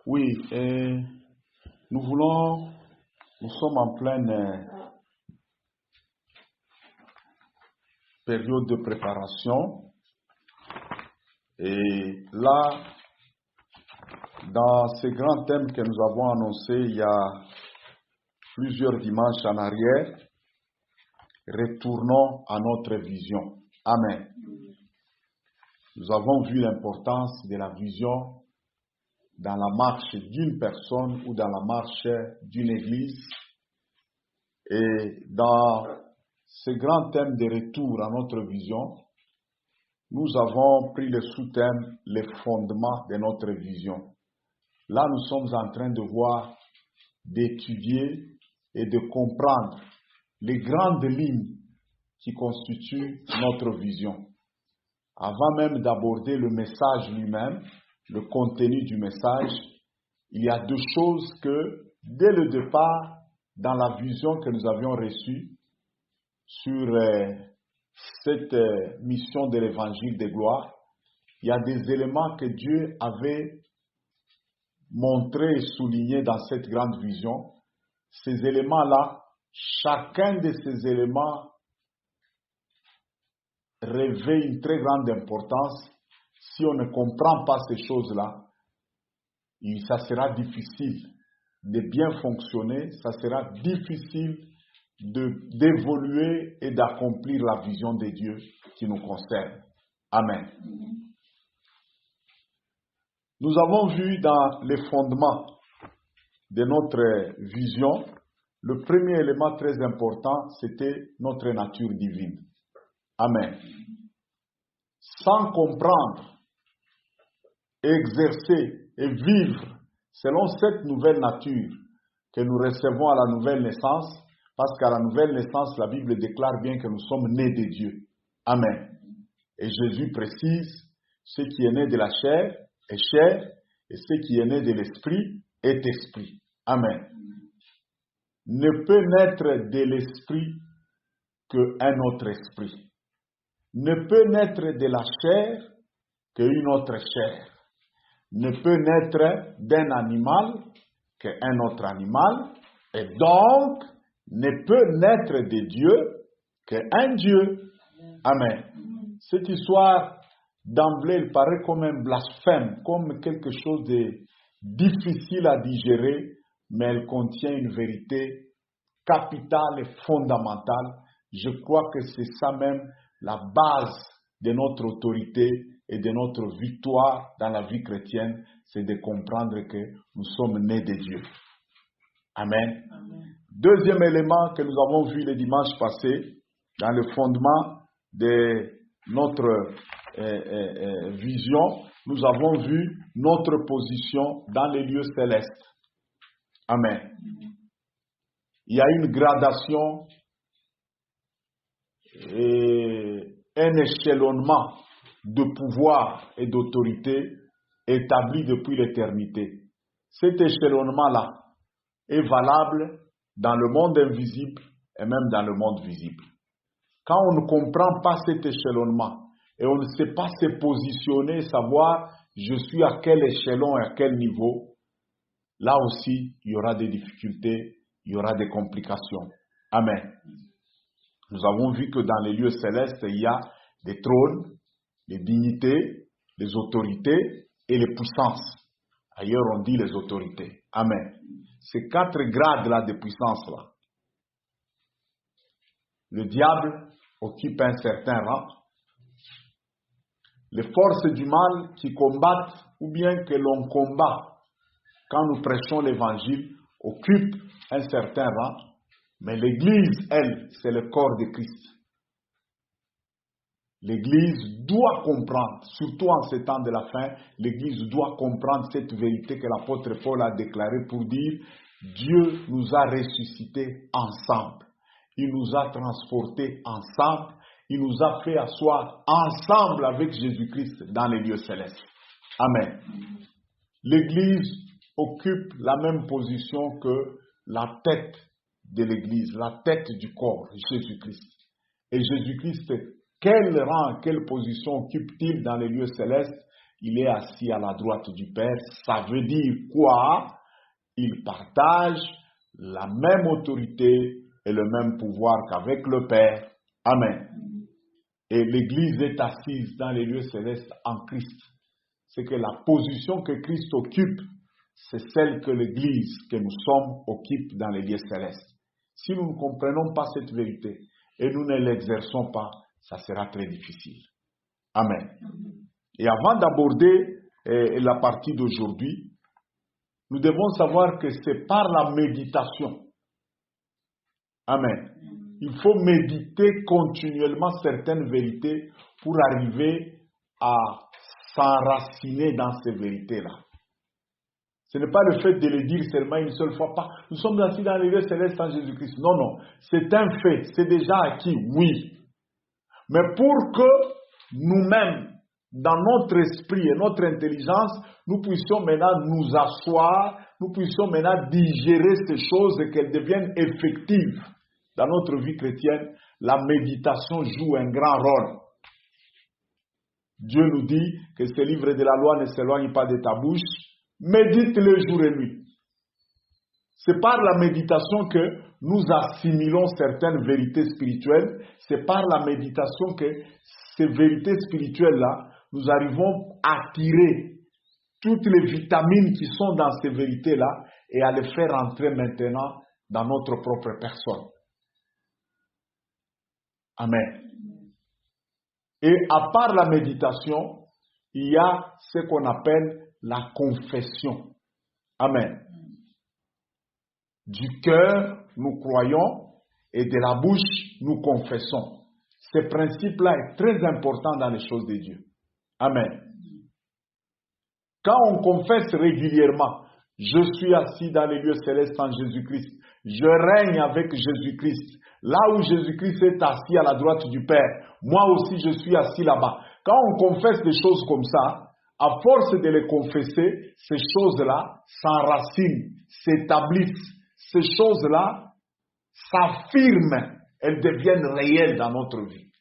Oui, nous sommes en pleine période de préparation. Et là, dans ces grands thèmes que nous avons annoncés il y a plusieurs dimanches en arrière, retournons à notre vision. Amen. Nous avons vu l'importance de la vision dans la marche d'une personne ou dans la marche d'une église. Et dans ce grand thème de retour à notre vision, nous avons pris le sous-thème, les fondements de notre vision. Là, nous sommes en train de voir, d'étudier et de comprendre les grandes lignes qui constituent notre vision. Avant même d'aborder le message lui-même, le contenu du message, il y a deux choses que, dès le départ, dans la vision que nous avions reçue sur cette mission de l'évangile de gloire, il y a des éléments que Dieu avait montrés et soulignés dans cette grande vision. Ces éléments-là, chacun de ces éléments revêt une très grande importance. Si on ne comprend pas ces choses-là, ça sera difficile de bien fonctionner, ça sera difficile d'évoluer et d'accomplir la vision de Dieu qui nous concerne. Amen. Nous avons vu dans les fondements de notre vision, le premier élément très important, c'était notre nature divine. Amen. Sans comprendre, exercer et vivre selon cette nouvelle nature que nous recevons à la nouvelle naissance, parce qu'à la nouvelle naissance, la Bible déclare bien que nous sommes nés de Dieu. Amen. Et Jésus précise, ce qui est né de la chair est chair, et ce qui est né de l'esprit est esprit. Amen. Ne peut naître de l'esprit qu'un autre esprit. Ne peut naître de la chair qu'une autre chair. Ne peut naître d'un animal qu'un autre animal. Et donc, ne peut naître de Dieu qu'un Dieu. Amen. Cette histoire, d'emblée, elle paraît comme un blasphème, comme quelque chose de difficile à digérer, mais elle contient une vérité capitale et fondamentale. Je crois que c'est ça même la base de notre autorité et de notre victoire dans la vie chrétienne, c'est de comprendre que nous sommes nés de Dieu. Amen. Amen. Deuxième élément que nous avons vu le dimanche passé, dans le fondement de notre vision, nous avons vu notre position dans les lieux célestes. Amen. Il y a une gradation et un échelonnement de pouvoir et d'autorité établi depuis l'éternité. Cet échelonnement-là est valable dans le monde invisible et même dans le monde visible. Quand on ne comprend pas cet échelonnement et on ne sait pas se positionner, savoir je suis à quel échelon et à quel niveau, là aussi il y aura des difficultés, il y aura des complications. Amen. Nous avons vu que dans les lieux célestes, il y a des trônes, les dignités, les autorités et les puissances. Ailleurs, on dit les autorités. Amen. Ces quatre grades-là de puissance-là. Le diable occupe un certain rang. Les forces du mal qui combattent ou bien que l'on combat quand nous prêchons l'évangile occupent un certain rang. Mais l'Église, elle, c'est le corps de Christ. L'Église doit comprendre, surtout en ces temps de la fin, l'Église doit comprendre cette vérité que l'apôtre Paul a déclarée pour dire Dieu nous a ressuscités ensemble. Il nous a transportés ensemble. Il nous a fait asseoir ensemble avec Jésus-Christ dans les lieux célestes. Amen. L'Église occupe la même position que la tête de l'Église, la tête du corps, Jésus-Christ. Et Jésus-Christ, quel rang, quelle position occupe-t-il dans les lieux célestes? il est assis à la droite du Père. Ça veut dire quoi? Il partage la même autorité et le même pouvoir qu'avec le Père. Amen. Et l'Église est assise dans les lieux célestes en Christ. C'est que la position que Christ occupe, c'est celle que l'Église que nous sommes occupe dans les lieux célestes. Si nous ne comprenons pas cette vérité et nous ne l'exerçons pas, ça sera très difficile. Amen. Et avant d'aborder la partie d'aujourd'hui, nous devons savoir que c'est par la méditation. Amen. Il faut méditer continuellement certaines vérités pour arriver à s'enraciner dans ces vérités-là. Ce n'est pas le fait de le dire seulement une seule fois. Pas. Nous sommes assis dans les lieux célestes en Jésus-Christ. Non, non. C'est un fait. C'est déjà acquis. Oui. Mais pour que nous-mêmes, dans notre esprit et notre intelligence, nous puissions maintenant nous asseoir, nous puissions maintenant digérer ces choses et qu'elles deviennent effectives dans notre vie chrétienne, la méditation joue un grand rôle. Dieu nous dit que ce livre de la loi ne s'éloigne pas de ta bouche, médite-le jour et nuit. C'est par la méditation que nous assimilons certaines vérités spirituelles, c'est par la méditation que ces vérités spirituelles-là, nous arrivons à tirer toutes les vitamines qui sont dans ces vérités-là et à les faire entrer maintenant dans notre propre personne. Amen. Et à part la méditation, il y a ce qu'on appelle la confession. Amen. Du cœur, nous croyons et de la bouche, nous confessons. Ce principe-là est très important dans les choses de Dieu. Amen. Quand on confesse régulièrement, je suis assis dans les lieux célestes en Jésus-Christ, je règne avec Jésus-Christ, là où Jésus-Christ est assis à la droite du Père, moi aussi je suis assis là-bas. Quand on confesse des choses comme ça, à force de les confesser, ces choses-là s'enracinent, s'établissent. Ces choses-là s'affirment, elles deviennent réelles dans notre vie.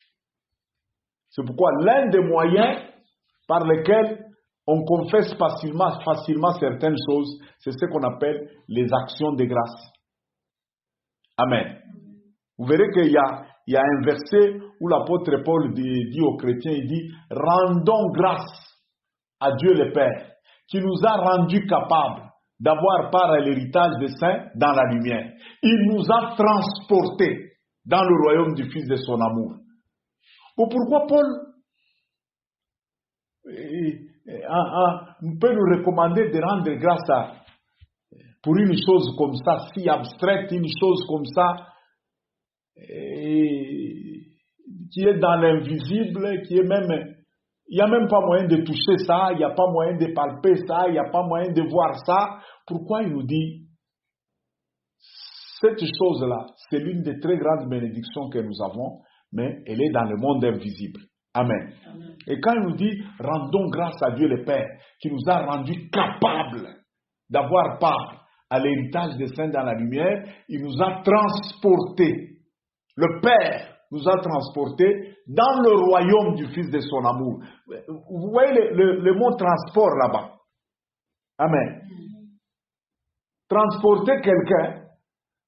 C'est pourquoi l'un des moyens par lesquels on confesse facilement certaines choses, c'est ce qu'on appelle les actions de grâce. Amen. Vous verrez qu'il y a un verset où l'apôtre Paul dit aux chrétiens, il dit « Rendons grâce à Dieu le Père, qui nous a rendus capables d'avoir part à l'héritage des saints dans la lumière. Il nous a transportés dans le royaume du Fils de son amour. » Pourquoi Paul peut nous recommander de rendre grâce pour une chose comme ça, si abstraite, une chose comme ça, qui est dans l'invisible, qui est même... Il n'y a même pas moyen de toucher ça, il n'y a pas moyen de palper ça, il n'y a pas moyen de voir ça. Pourquoi il nous dit, cette chose-là, c'est l'une des très grandes bénédictions que nous avons, mais elle est dans le monde invisible. Amen. Amen. Et quand il nous dit, rendons grâce à Dieu le Père, qui nous a rendus capables d'avoir part à l'héritage des saints dans la lumière, il nous a transportés. Le Père nous a transportés dans le royaume du Fils de son amour. Vous voyez le mot transport là-bas. Amen. Transporter quelqu'un,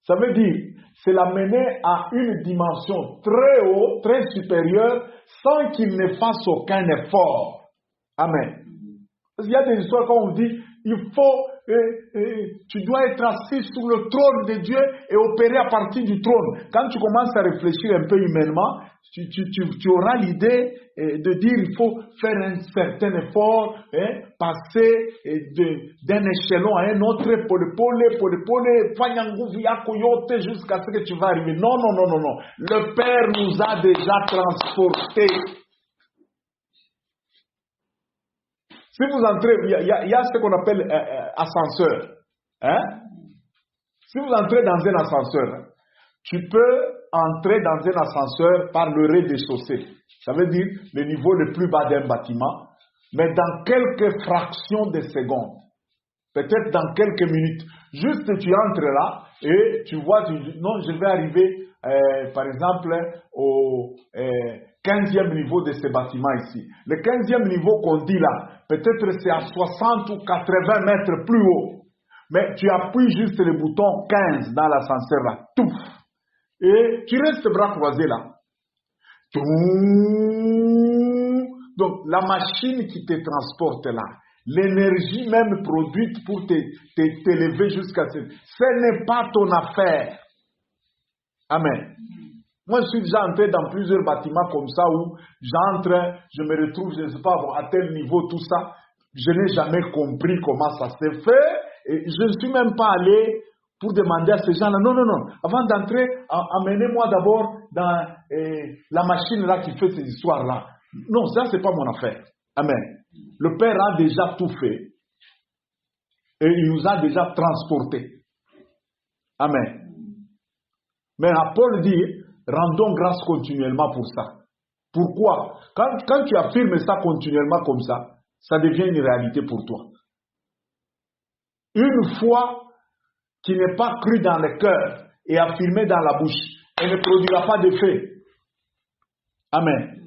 ça veut dire, c'est l'amener à une dimension très haute, très supérieure, sans qu'il ne fasse aucun effort. Amen. Parce qu'il y a des histoires quand on dit, tu dois être assis sur le trône de Dieu et opérer à partir du trône. Quand tu commences à réfléchir un peu humainement, tu auras l'idée de dire il faut faire un certain effort, passer d'un échelon à un autre, jusqu'à ce que tu vas arriver. Non, non, non, non, non. Le Père nous a déjà transportés. Si vous entrez, il y a ce qu'on appelle ascenseur. Hein? Si vous entrez dans un ascenseur, tu peux entrer dans un ascenseur par le rez-de-chaussée. Ça veut dire le niveau le plus bas d'un bâtiment, mais dans quelques fractions de secondes. Peut-être dans quelques minutes. Juste tu entres là et tu vois, non, je vais arriver, par exemple, 15e niveau de ce bâtiment ici. Le 15e niveau qu'on dit là, peut-être c'est à 60 ou 80 mètres plus haut. Mais tu appuies juste le bouton 15 dans l'ascenseur là. Touf. Et tu restes bras croisés là. Donc la machine qui te transporte là, l'énergie même produite pour t'élever jusqu'à ce n'est pas ton affaire. Amen. Moi, je suis déjà entré dans plusieurs bâtiments comme ça où j'entre, je me retrouve, je ne sais pas, à tel niveau, tout ça. Je n'ai jamais compris comment ça s'est fait. Et je ne suis même pas allé pour demander à ces gens-là, non, non, non, avant d'entrer, amenez-moi d'abord dans la machine là qui fait ces histoires-là. Non, ça, ce n'est pas mon affaire. Amen. Le Père a déjà tout fait. Et il nous a déjà transportés. Amen. Mais Paul dit, rendons grâce continuellement pour ça. Pourquoi? Quand tu affirmes ça continuellement comme ça devient une réalité pour toi. Une foi qui n'est pas crue dans le cœur et affirmée dans la bouche, elle ne produira pas d'effet. Amen.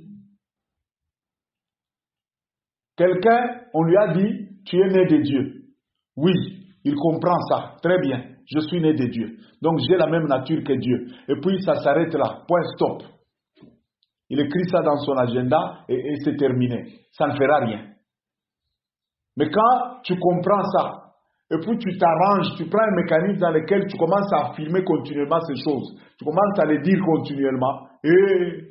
Quelqu'un, on lui a dit, tu es né de Dieu. Oui, il comprend ça. Très bien. Je suis né de Dieu. Donc j'ai la même nature que Dieu. Et puis ça s'arrête là. Point stop. Il écrit ça dans son agenda et c'est terminé. Ça ne fera rien. Mais quand tu comprends ça, et puis tu t'arranges, tu prends un mécanisme dans lequel tu commences à affirmer continuellement ces choses. Tu commences à les dire continuellement. Et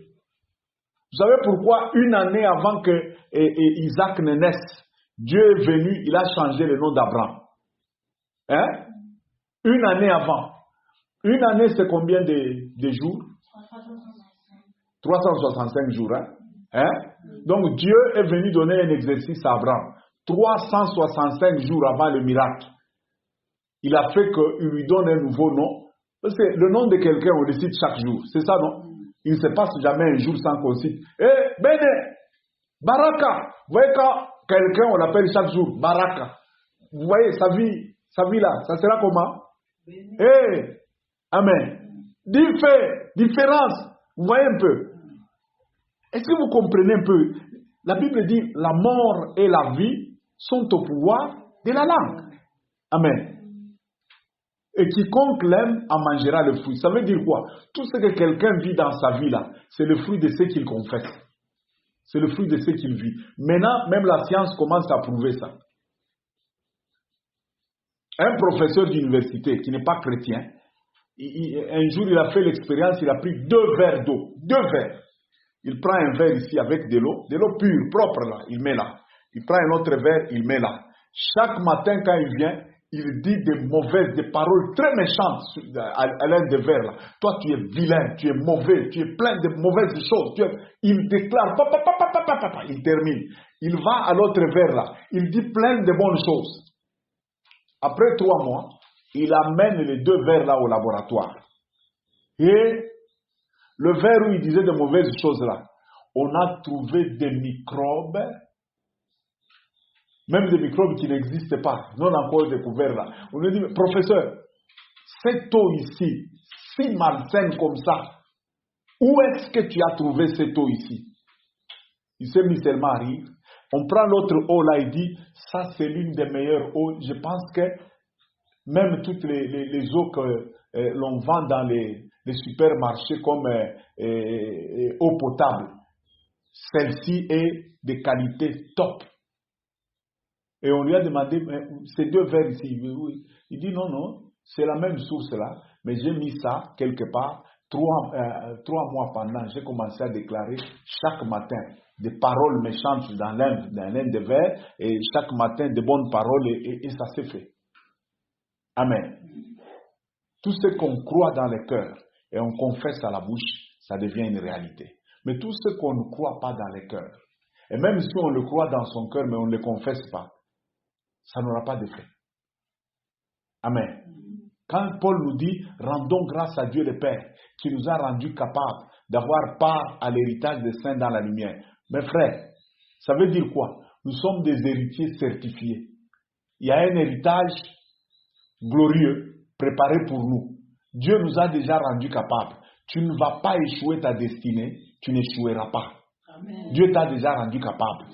vous savez pourquoi une année avant que Isaac ne naisse, Dieu est venu, il a changé le nom d'Abraham. Hein? Une année avant. Une année, c'est combien de jours? 365 jours. Hein? Donc Dieu est venu donner un exercice à Abraham. 365 jours avant le miracle. Il a fait qu'il lui donne un nouveau nom. Parce que le nom de quelqu'un, on le cite chaque jour. C'est ça, non? Il ne se passe jamais un jour sans qu'on cite. Bene, Baraka. Vous voyez quand quelqu'un, on l'appelle chaque jour Baraka. Vous voyez, sa vie là, ça sera comment? Amen. Différence. Vous voyez un peu? Est-ce que vous comprenez un peu? La Bible dit, la mort et la vie sont au pouvoir de la langue. Amen. Et quiconque l'aime en mangera le fruit. Ça veut dire quoi? Tout ce que quelqu'un vit dans sa vie là, c'est le fruit de ce qu'il confesse. C'est le fruit de ce qu'il vit. Maintenant, même la science commence à prouver ça. Un professeur d'université qui n'est pas chrétien, un jour il a fait l'expérience, il a pris 2 verres d'eau. 2 verres. Il prend un verre ici avec de l'eau pure, propre là, il met là. Il prend un autre verre, il met là. Chaque matin quand il vient, il dit des paroles très méchantes à l'un des verres là. Toi tu es vilain, tu es mauvais, tu es plein de mauvaises choses. Il déclare, il termine. Il va à l'autre verre là, il dit plein de bonnes choses. Après 3 mois, il amène les 2 verres là au laboratoire. Et le verre où il disait de mauvaises choses là, on a trouvé des microbes, même des microbes qui n'existent pas, non encore découverts là. On lui dit, professeur, cette eau ici, si malsaine comme ça, où est-ce que tu as trouvé cette eau ici? Il s'est mis seulement à rire. On prend l'autre eau là, il dit, ça c'est l'une des meilleures eaux. Je pense que même toutes les eaux que l'on vend dans les supermarchés comme eau potable, celle-ci est de qualité top. Et on lui a demandé, ces 2 verres ici, il dit non, c'est la même source là, mais j'ai mis ça quelque part, 3 mois pendant, j'ai commencé à déclarer chaque matin des paroles méchantes dans l'un des verres, et chaque matin de bonnes paroles, et ça s'est fait. Amen. Tout ce qu'on croit dans le cœur et on confesse à la bouche, ça devient une réalité. Mais tout ce qu'on ne croit pas dans le cœur, et même si on le croit dans son cœur, mais on ne le confesse pas, ça n'aura pas d'effet. Amen. Quand Paul nous dit, rendons grâce à Dieu le Père, qui nous a rendus capables d'avoir part à l'héritage des saints dans la lumière. Mes frères, ça veut dire quoi? Nous sommes des héritiers certifiés. Il y a un héritage glorieux préparé pour nous. Dieu nous a déjà rendus capables. Tu ne vas pas échouer ta destinée, tu n'échoueras pas. Amen. Dieu t'a déjà rendu capable.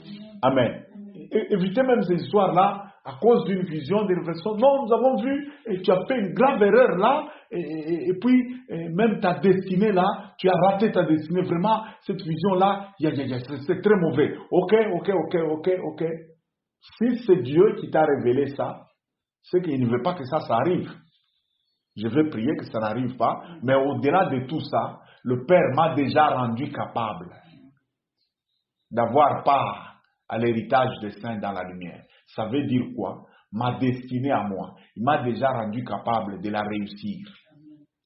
Amen. Évitez même ces histoires-là à cause d'une vision, d'une réflexion. Non, nous avons vu, et tu as fait une grave erreur là, et puis même ta destinée là, tu as raté ta destinée. Vraiment, cette vision-là, c'est très mauvais. Ok. Si c'est Dieu qui t'a révélé ça, c'est qu'il ne veut pas que ça arrive. Je vais prier que ça n'arrive pas, mais au-delà de tout ça, le Père m'a déjà rendu capable d'avoir part à l'héritage des saints dans la lumière. Ça veut dire quoi? Ma destinée à moi. Il m'a déjà rendu capable de la réussir.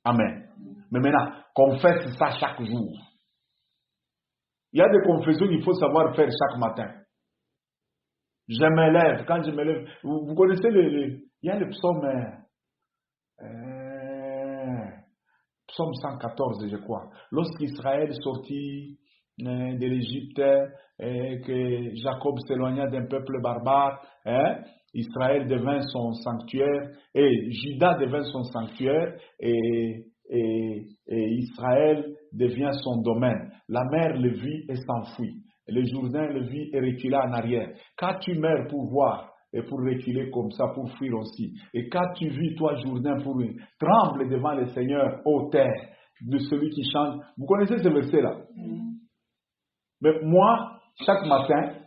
Amen. Mais maintenant, confesse ça chaque jour. Il y a des confessions qu'il faut savoir faire chaque matin. Je me lève. Quand je me lève, vous connaissez il y a le psaume, psaume 114, je crois. Lorsqu'Israël sortit de l'Égypte, que Jacob s'éloigna d'un peuple barbare, Israël devint son sanctuaire, et Juda devint son sanctuaire, et Israël devient son domaine. La mer le vit et s'enfuit. Le Jourdain le vit et recula en arrière. Quand tu meurs pour voir et pour reculer comme ça, pour fuir aussi. Et quand tu vis, toi, Jourdain, pour tremble devant le Seigneur, ô terre, de celui qui chante. Vous connaissez ce verset-là? Mais moi, chaque matin,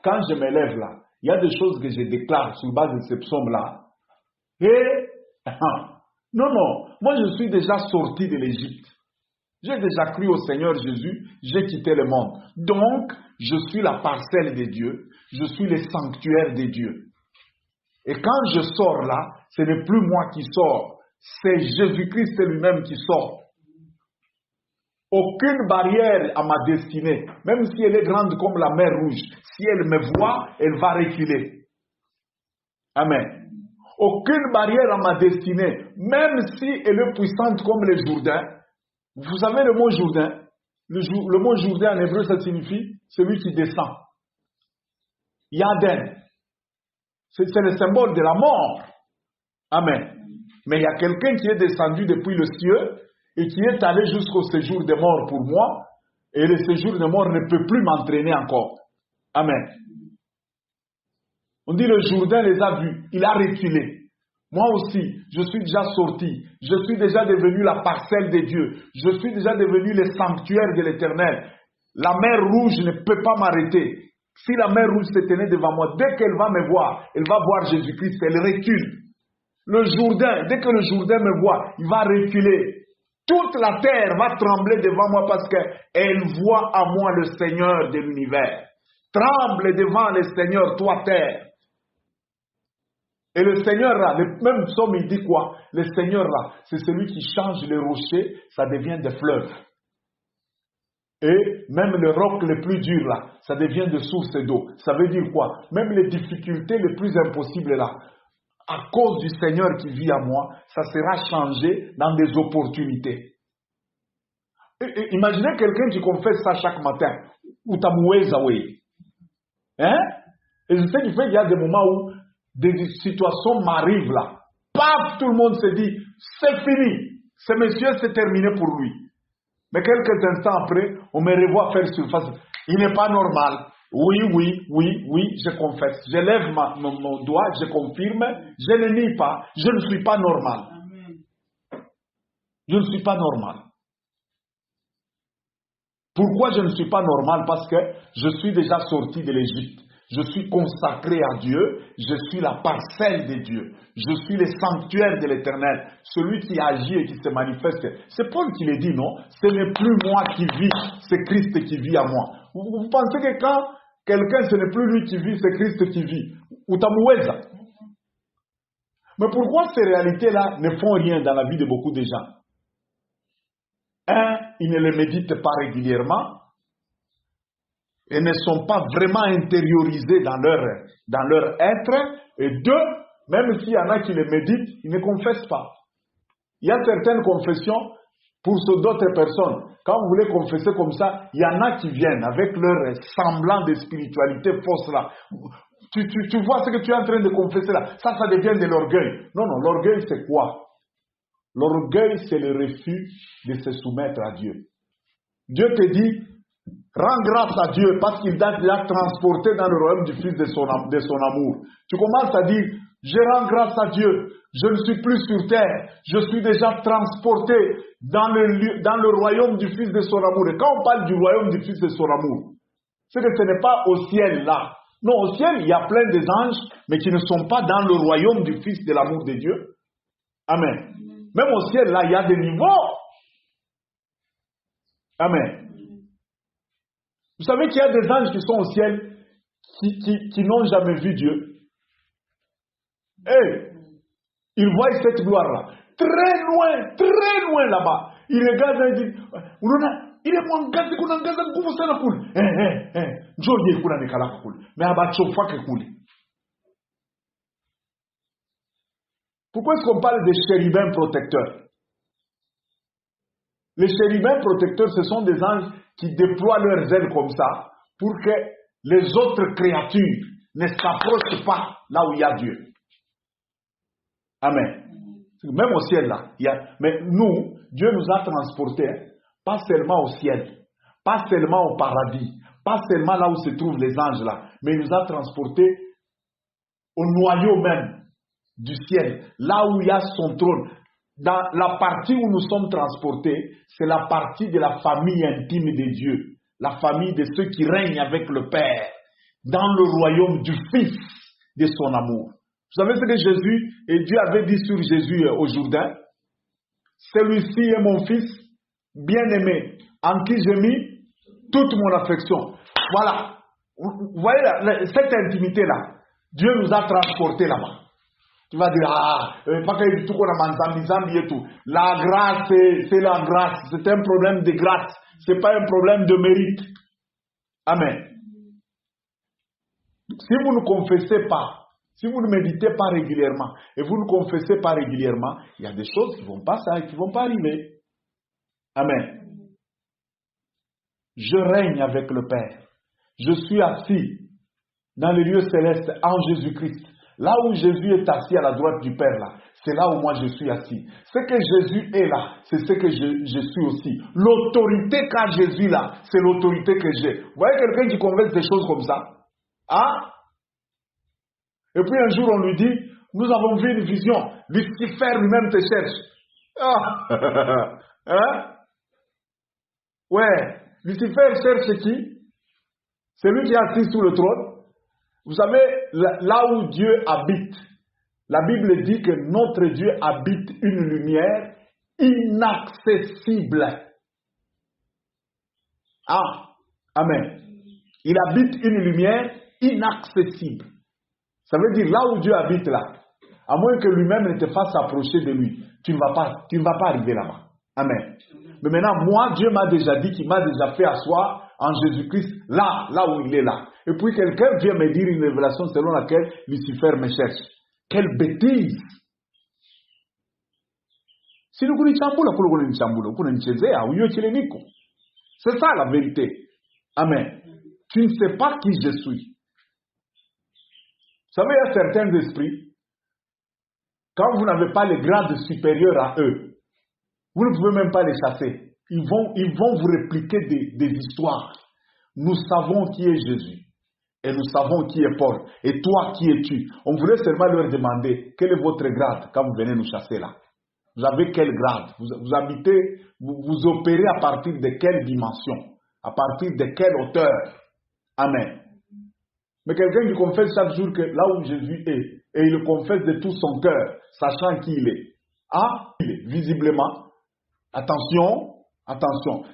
quand je me lève là, il y a des choses que je déclare sur base de ce psaume-là. Et, non, moi je suis déjà sorti de l'Égypte. J'ai déjà cru au Seigneur Jésus, j'ai quitté le monde. Donc, je suis la parcelle de Dieu, je suis le sanctuaire de Dieu. Et quand je sors là, ce n'est plus moi qui sors, c'est Jésus-Christ lui-même qui sort. Aucune barrière à ma destinée, même si elle est grande comme la mer Rouge, si elle me voit, elle va reculer. Amen. Aucune barrière à ma destinée, même si elle est puissante comme le Jourdain. Vous savez le mot Jourdain? Le mot Jourdain en hébreu, ça signifie celui qui descend. Yaden. C'est le symbole de la mort. Amen. Mais il y a quelqu'un qui est descendu depuis le ciel et qui est allé jusqu'au séjour des morts pour moi, et le séjour des morts ne peut plus m'entraîner encore. Amen. On dit le Jourdain les a vus, il a reculé. Moi aussi, je suis déjà sorti, je suis déjà devenu la parcelle de Dieu, je suis déjà devenu le sanctuaire de l'Éternel. La mer Rouge ne peut pas m'arrêter. Si la mer Rouge se tenait devant moi, dès qu'elle va me voir, elle va voir Jésus-Christ, elle recule. Le Jourdain, dès que le Jourdain me voit, il va reculer. Toute la terre va trembler devant moi parce qu'elle voit à moi le Seigneur de l'univers. Tremble devant le Seigneur, toi terre. Et le Seigneur là, le même psaume il dit quoi? Le Seigneur là, c'est celui qui change les rochers, ça devient des fleuves. Et même le roc le plus dur là, ça devient des sources d'eau. Ça veut dire quoi? Même les difficultés les plus impossibles là, à cause du Seigneur qui vit à moi, ça sera changé dans des opportunités. Et imaginez quelqu'un qui confesse ça chaque matin. Ou tamoueza oui. Hein? Et je sais qu'il fait qu'il y a des moments où des situations m'arrivent là. Paf, tout le monde se dit, c'est fini. Ce monsieur, c'est terminé pour lui. Mais quelques instants après, on me revoit faire surface. Il n'est pas normal. Oui, je confesse. Je lève mon doigt, je confirme, je ne nie pas, je ne suis pas normal. Je ne suis pas normal. Pourquoi je ne suis pas normal? Parce que je suis déjà sorti de l'Égypte. Je suis consacré à Dieu, je suis la parcelle de Dieu, je suis le sanctuaire de l'Éternel, celui qui agit et qui se manifeste. C'est Paul qui le dit, non? Ce n'est plus moi qui vis, c'est Christ qui vit à moi. Vous pensez que quand quelqu'un, ce n'est plus lui qui vit, c'est Christ qui vit? Ou tamoueza. Mais pourquoi ces réalités-là ne font rien dans la vie de beaucoup de gens? Un, ils ne les méditent pas régulièrement. Et ne sont pas vraiment intériorisés dans leur être. Et deux, même s'il y en a qui les méditent, ils ne confessent pas. Il y a certaines confessions pour d'autres personnes. Quand vous voulez confesser comme ça, il y en a qui viennent avec leur semblant de spiritualité fausse là. Tu vois ce que tu es en train de confesser là. Ça devient de l'orgueil. Non, l'orgueil c'est quoi? L'orgueil c'est le refus de se soumettre à Dieu. Dieu te dit, rends grâce à Dieu parce qu'il t'a déjà transporté dans le royaume du Fils de son amour. Tu commences à dire, je rends grâce à Dieu, je ne suis plus sur terre, je suis déjà transporté dans le royaume du Fils de son amour. Et quand on parle du royaume du Fils de son amour, c'est que ce n'est pas au ciel là. Non, au ciel, il y a plein des anges, mais qui ne sont pas dans le royaume du Fils de l'amour de Dieu. Amen. Même au ciel, là, il y a des niveaux. Amen. Vous savez qu'il y a des anges qui sont au ciel, qui n'ont jamais vu Dieu. Et ils voient cette gloire-là. Très loin là-bas. Ils regardent et disent, il est mon gars, c'est qu'on a un gaz à ça la coule. Joli, qu'on a des calafs coule. Mais à battre chaque fois que coule. Pourquoi est-ce qu'on parle des chérubins protecteurs? Les chérubins protecteurs, ce sont des anges qui déploient leurs ailes comme ça pour que les autres créatures ne s'approchent pas là où il y a Dieu. Amen. Même au ciel là, mais nous, Dieu nous a transportés, pas seulement au ciel, pas seulement au paradis, pas seulement là où se trouvent les anges là, mais il nous a transportés au noyau même du ciel, là où il y a son trône. Dans la partie où nous sommes transportés, c'est la partie de la famille intime de Dieu, la famille de ceux qui règnent avec le Père, dans le royaume du Fils de son amour. Vous savez ce que Jésus et Dieu avait dit sur Jésus au Jourdain? Celui-ci est mon Fils bien-aimé, en qui j'ai mis toute mon affection. Voilà. Vous voyez cette intimité-là, Dieu nous a transportés là-bas. Tu vas dire, pas que tout qu'on a Zambi et tout. La grâce, c'est la grâce. C'est un problème de grâce. Ce n'est pas un problème de mérite. Amen. Si vous ne confessez pas, si vous ne méditez pas régulièrement et vous ne confessez pas régulièrement, il y a des choses qui ne vont pas arriver. Amen. Je règne avec le Père. Je suis assis dans les lieux célestes en Jésus-Christ. Là où Jésus est assis à la droite du Père, là, c'est là où moi je suis assis. Ce que Jésus est là, c'est ce que je suis aussi. L'autorité qu'a Jésus là, c'est l'autorité que j'ai. Vous voyez quelqu'un qui converse des choses comme ça? Hein? Et puis un jour on lui dit, nous avons vu une vision, Lucifer lui-même te cherche. Ah. Hein? Ouais, Lucifer cherche qui? C'est lui qui est assis sous le trône. Vous savez, là où Dieu habite, la Bible dit que notre Dieu habite une lumière inaccessible. Ah, amen. Il habite une lumière inaccessible. Ça veut dire là où Dieu habite là, à moins que lui-même ne te fasse approcher de lui, tu ne vas pas arriver là-bas. Amen. Mais maintenant, moi, Dieu m'a déjà dit qu'il m'a déjà fait asseoir en Jésus-Christ là où il est là. Et puis quelqu'un vient me dire une révélation selon laquelle Lucifer me cherche. Quelle bêtise! C'est ça la vérité. Amen. Tu ne sais pas qui je suis. Vous savez, il y a certains esprits, quand vous n'avez pas les grades supérieurs à eux, vous ne pouvez même pas les chasser. Ils vont vous répliquer des histoires. Nous savons qui est Jésus. Et nous savons qui est Paul. Et toi, qui es-tu? On voulait seulement leur demander quel est votre grade quand vous venez nous chasser là. Vous avez quel grade? Vous habitez, vous opérez à partir de quelle dimension? À partir de quelle hauteur? Amen. Mais quelqu'un qui confesse chaque jour que là où Jésus est, et il le confesse de tout son cœur, sachant qui il est. Ah, il est visiblement. Attention.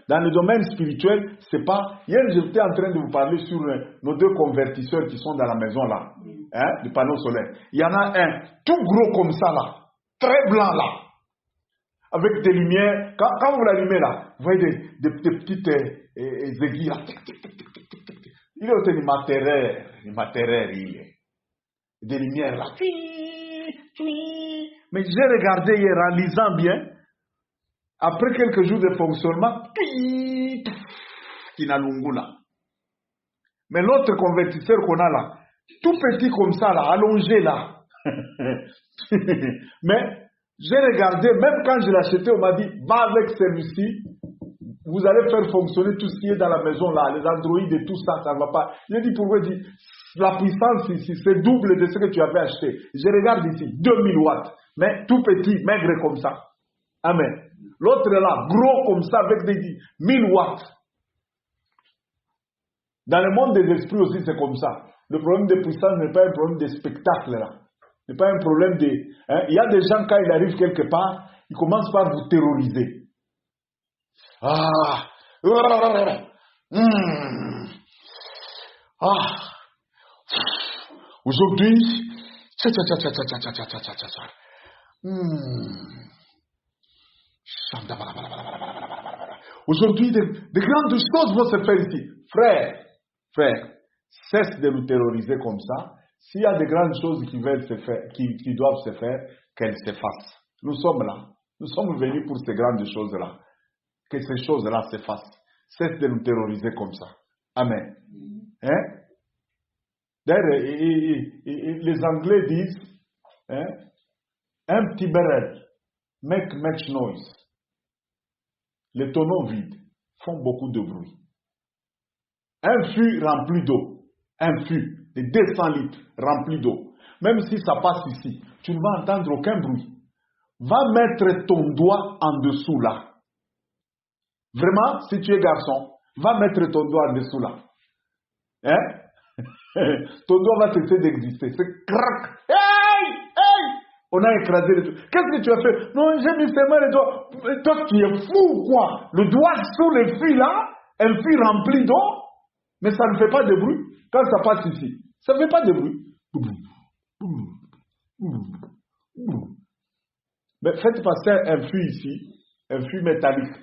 Dans le domaine spirituel, c'est pas... Hier, j'étais en train de vous parler sur nos deux convertisseurs qui sont dans la maison là, hein, du panneau solaire. Il y en a un tout gros comme ça là, très blanc là, avec des lumières. Quand vous l'allumez là, vous voyez des petites aiguilles là. Il est au matériel, il est. Des lumières là. Mais j'ai regardé hier en lisant bien. Après quelques jours de fonctionnement, Kinalungula. Mais l'autre convertisseur qu'on a là, tout petit comme ça, là, allongé là. Mais j'ai regardé, même quand je l'ai acheté, on m'a dit, va avec celui-ci, vous allez faire fonctionner tout ce qui est dans la maison là, les androïdes et tout ça, ça ne va pas. Il dit pourquoi il dit, la puissance ici, c'est double de ce que tu avais acheté. Je regarde ici, 2000 watts, mais tout petit, maigre comme ça. Amen. L'autre est là, gros comme ça, avec des 1000 watts. Dans le monde des esprits aussi, c'est comme ça. Le problème de puissance n'est pas un problème de spectacle là. Ce n'est pas un problème de... Hein? Il y a des gens, quand ils arrivent quelque part, ils commencent par vous terroriser. Aujourd'hui, aujourd'hui, de grandes choses vont se faire ici. Frère, cesse de nous terroriser comme ça. S'il y a de grandes choses qui veulent se faire, qui doivent se faire, qu'elles se fassent. Nous sommes là. Nous sommes venus pour ces grandes choses-là. Que ces choses-là se fassent. Cesse de nous terroriser comme ça. Amen. Hein? D'ailleurs, les Anglais disent, hein, empty barrel make much noise. Les tonneaux vides font beaucoup de bruit. Un fût rempli d'eau, un fût de 200 litres rempli d'eau, même si ça passe ici, tu ne vas entendre aucun bruit. Va mettre ton doigt en dessous là. Vraiment, si tu es garçon, va mettre ton doigt en dessous là. Hein? Ton doigt va cesser d'exister. C'est crac. Hey! On a écrasé les doigts. Qu'est-ce que tu as fait? Non, j'ai mis seulement les doigts. Toi, tu es fou, quoi. Le doigt sous les fûts là, un fût rempli d'eau, mais ça ne fait pas de bruit. Quand ça passe ici, ça ne fait pas de bruit. Mais faites passer un fût ici, un fût métallique,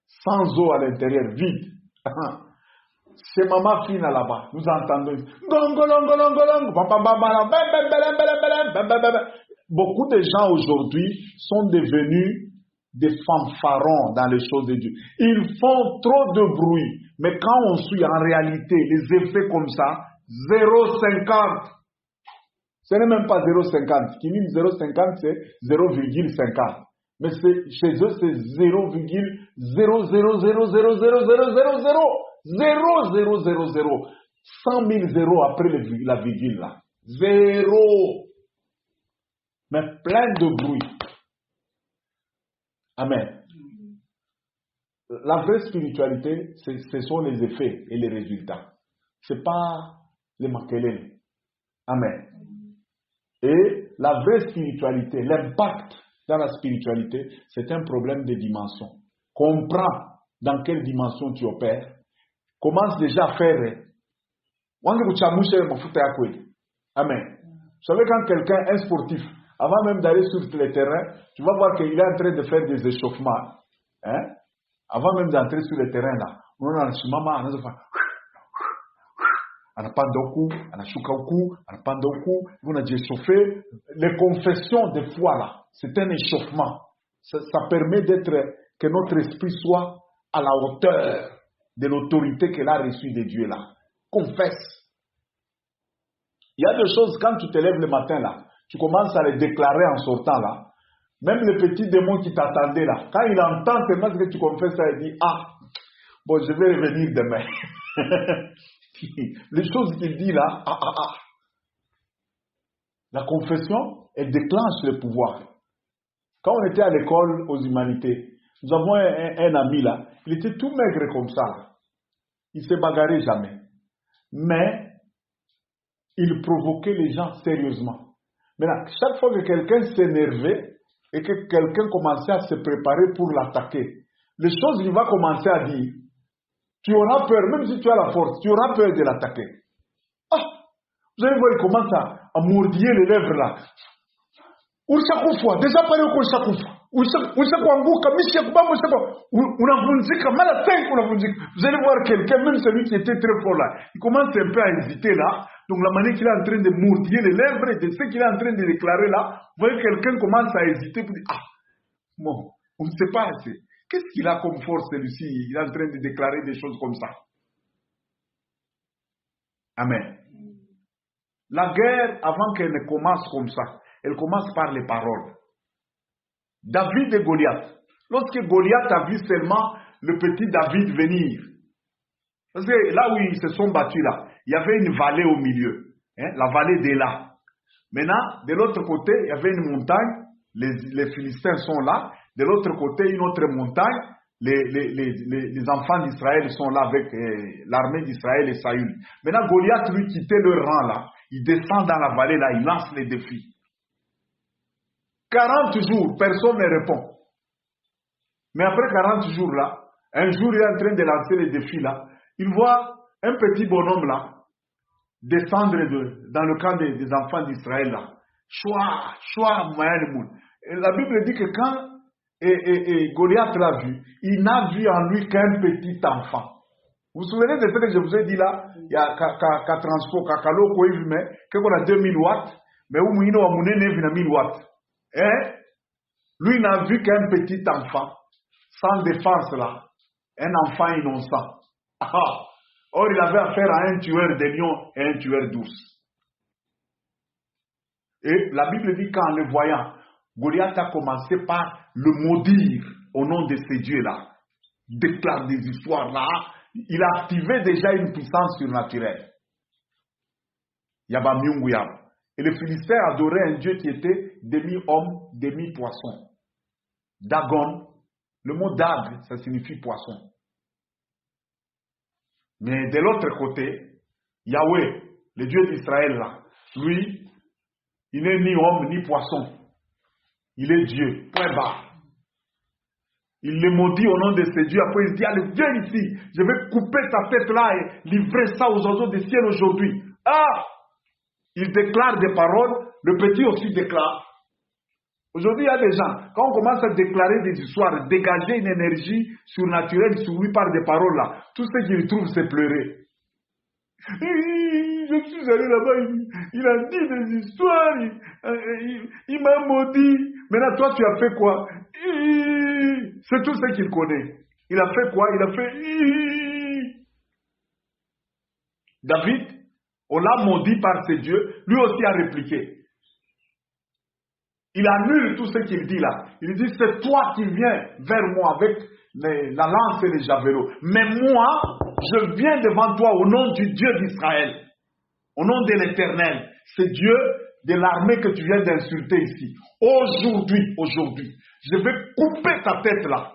sans eau à l'intérieur, vide. C'est Maman Fina là-bas, nous entendons. Beaucoup de gens aujourd'hui sont devenus des fanfarons dans les choses de Dieu. Ils font trop de bruit. Mais quand on suit en réalité les effets comme ça, 0,50. Ce n'est même pas 0,50. Qui dit 0,50, c'est 0,50. Mais chez eux, c'est 0,000000000. 100 000 zéros après la virgule là. Zéro. Mais plein de bruit. Amen. La vraie spiritualité, ce sont les effets et les résultats. Ce n'est pas les maquelés. Amen. Et la vraie spiritualité, l'impact dans la spiritualité, c'est un problème de dimension. Comprends dans quelle dimension tu opères. Commence déjà à faire. Amen. Vous savez, quand quelqu'un est sportif, avant même d'aller sur le terrain, tu vas voir qu'il est en train de faire des échauffements. Hein? Avant même d'entrer sur le terrain, là, on a un chimama, on a pas d'oku, on a choukaoku, on a pas d'oku, on a déjà échauffé. Les confessions des fois, là, c'est un échauffement. Ça permet que notre esprit soit à la hauteur de l'autorité qu'elle a reçue de Dieu, là. Confesse. Il y a des choses, quand tu te lèves le matin, là, tu commences à les déclarer en sortant, là. Même le petit démon qui t'attendait, là, quand il entend seulement ce que tu confesses, là, il dit, ah, bon, je vais revenir demain. Les choses qu'il dit, là, La confession, elle déclenche le pouvoir. Quand on était à l'école aux humanités, nous avons un ami, là, il était tout maigre comme ça, là. Il ne se bagarrait jamais. Mais, il provoquait les gens sérieusement. Maintenant, chaque fois que quelqu'un s'énervait et que quelqu'un commençait à se préparer pour l'attaquer, les choses qu'il va commencer à dire, tu auras peur, même si tu as la force, tu auras peur de l'attaquer. Ah, vous allez voir, il commence à mordiller les lèvres là. Déjà parlé au chaque fois. Vous allez voir quelqu'un, même celui qui était très fort là, il commence un peu à hésiter là. Donc la manière qu'il est en train de mordiller les lèvres et de ce qu'il est en train de déclarer là, vous voyez quelqu'un commence à hésiter pour dire, ah, bon, on ne sait pas assez. Qu'est-ce qu'il a comme force celui-ci? Il est en train de déclarer des choses comme ça. Amen. La guerre, avant qu'elle ne commence comme ça, elle commence par les paroles. David et Goliath. Lorsque Goliath a vu seulement le petit David venir. Parce que là où ils se sont battus, là, il y avait une vallée au milieu, hein, la vallée d'Éla. Maintenant, de l'autre côté, il y avait une montagne, les Philistins sont là. De l'autre côté, une autre montagne, les enfants d'Israël sont là avec l'armée d'Israël et Saül. Maintenant, Goliath, lui, quittait le rang là. Il descend dans la vallée là, il lance les défis. 40 jours, personne ne répond. Mais après 40 jours là, un jour, il est en train de lancer les défis là. Il voit un petit bonhomme là, descendre dans le camp des enfants d'Israël là. La Bible dit que quand Goliath l'a vu, il n'a vu en lui qu'un petit enfant. Vous vous souvenez de ce que je vous ai dit là? Il y a qu'à transport, qu'à calo, qu'on a 2000 watts, mais où il a 1000 watts. Hein? Lui n'a vu qu'un petit enfant, sans défense là, un enfant innocent. Or, il avait affaire à un tueur de lions et un tueur d'ours. Et la Bible dit qu'en le voyant, Goliath a commencé par le maudire au nom de ces dieux-là. Déclare des histoires là. Il a activé déjà une puissance surnaturelle. Yaba Myunguyab. Et les Philistins adoraient un dieu qui était demi-homme, demi-poisson. Dagon. Le mot Dag, ça signifie poisson. Mais de l'autre côté, Yahweh, le Dieu d'Israël là, lui, il n'est ni homme ni poisson. Il est Dieu. Point barre. Il le maudit au nom de ses dieux. Après, il se dit, allez, viens ici. Je vais couper ta tête là et livrer ça aux oiseaux du ciel aujourd'hui. Ah! Il déclare des paroles. Le petit aussi déclare. Aujourd'hui, il y a des gens, quand on commence à déclarer des histoires, dégager une énergie surnaturelle sur lui par des paroles là, tout ce qu'il trouve, c'est pleurer. Je suis allé là-bas, il a dit des histoires, il m'a maudit. Maintenant, toi, tu as fait quoi? C'est tout ce qu'il connaît. Il a fait quoi? Il a fait... David, on l'a maudit par ses dieux, lui aussi a répliqué. Il annule tout ce qu'il dit là. Il dit, c'est toi qui viens vers moi avec la lance et les javelots. Mais moi, je viens devant toi au nom du Dieu d'Israël. Au nom de l'Éternel. C'est Dieu de l'armée que tu viens d'insulter ici. Aujourd'hui, je vais couper ta tête là.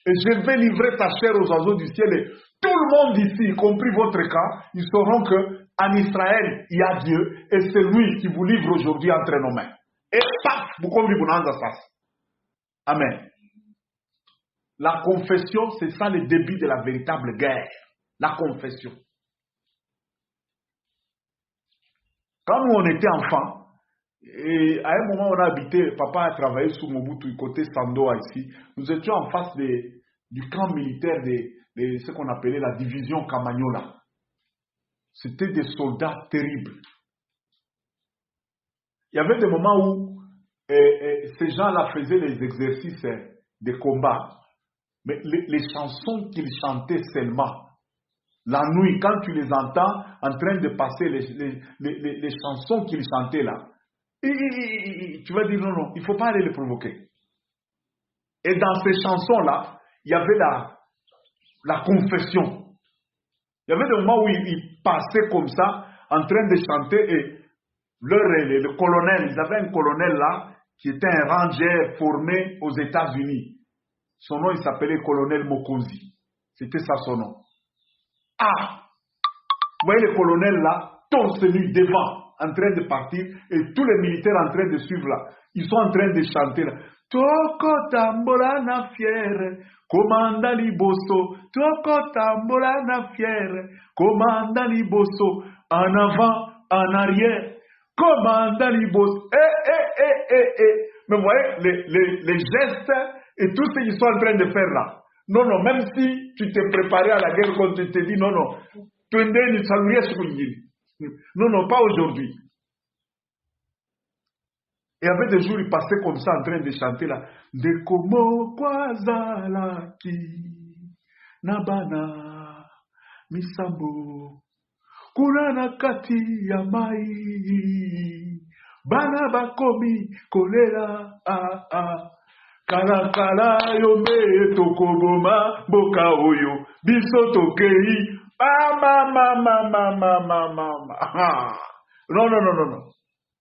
Et je vais livrer ta chair aux oiseaux du ciel. Et tout le monde ici, y compris votre camp, ils sauront qu'en Israël, il y a Dieu. Et c'est lui qui vous livre aujourd'hui entre nos mains. Et paf, amen. La confession, c'est ça le début de la véritable guerre. La confession. Quand nous on était enfants, et à un moment on a habité, papa a travaillé sous Mobutu, côté Sandoa ici, nous étions en face du camp militaire de ce qu'on appelait la division Kamagnola. C'était des soldats terribles. Il y avait des moments où ces gens-là faisaient les exercices de combat. Mais les chansons qu'ils chantaient seulement, la nuit, quand tu les entends en train de passer les chansons qu'ils chantaient là, tu vas dire non, il ne faut pas aller les provoquer. Et dans ces chansons-là, il y avait la confession. Il y avait des moments où ils passaient comme ça, en train de chanter, et le colonel, ils avaient un colonel là, qui était un ranger formé aux États-Unis. Son nom, il s'appelait colonel Mokozi. C'était ça son nom. Ah! Vous voyez le colonel là, torse nu devant, en train de partir, et tous les militaires en train de suivre là. Ils sont en train de chanter là. Toko tambola na fiere, commanda liboso. Toko tambola na fiere, commanda liboso. En avant, en arrière, commanda liboso. Mais vous voyez les gestes et tout ce qu'ils sont en train de faire là. Non, même si tu t'es préparé à la guerre, quand tu te dis non, non, pas aujourd'hui. Et il y avait des jours, ils passaient comme ça en train de chanter là. De komo kwazalaki nabana misambo kurana kati yamai bana bakomi kolela Kalakala yombe tokoboma boka oyo biso tokei Non.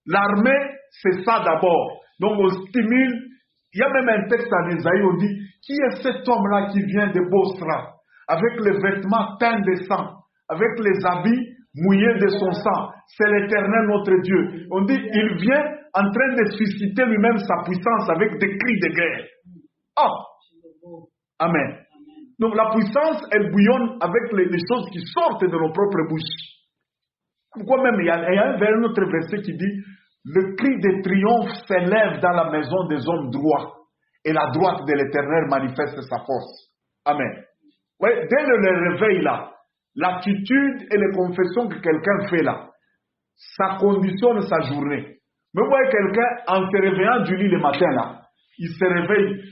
L'armée, c'est ça d'abord. Donc on stimule. Il y a même un texte en Isaïe, on dit, qui est cet homme-là qui vient de Bosra, avec les vêtements teints de sang, avec les habits mouillés de son sang. C'est l'Éternel notre Dieu. On dit, il vient en train de susciter lui-même sa puissance avec des cris de guerre. Amen. Donc la puissance, elle bouillonne avec les choses qui sortent de nos propres bouches. Pourquoi même, il y a un autre verset qui dit, le cri de triomphe s'élève dans la maison des hommes droits, et la droite de l'Éternel manifeste sa force. Amen. Ouais, dès le réveil là, l'attitude et les confessions que quelqu'un fait là, ça conditionne sa journée. Mais vous voyez quelqu'un, en se réveillant du lit le matin là, il se réveille.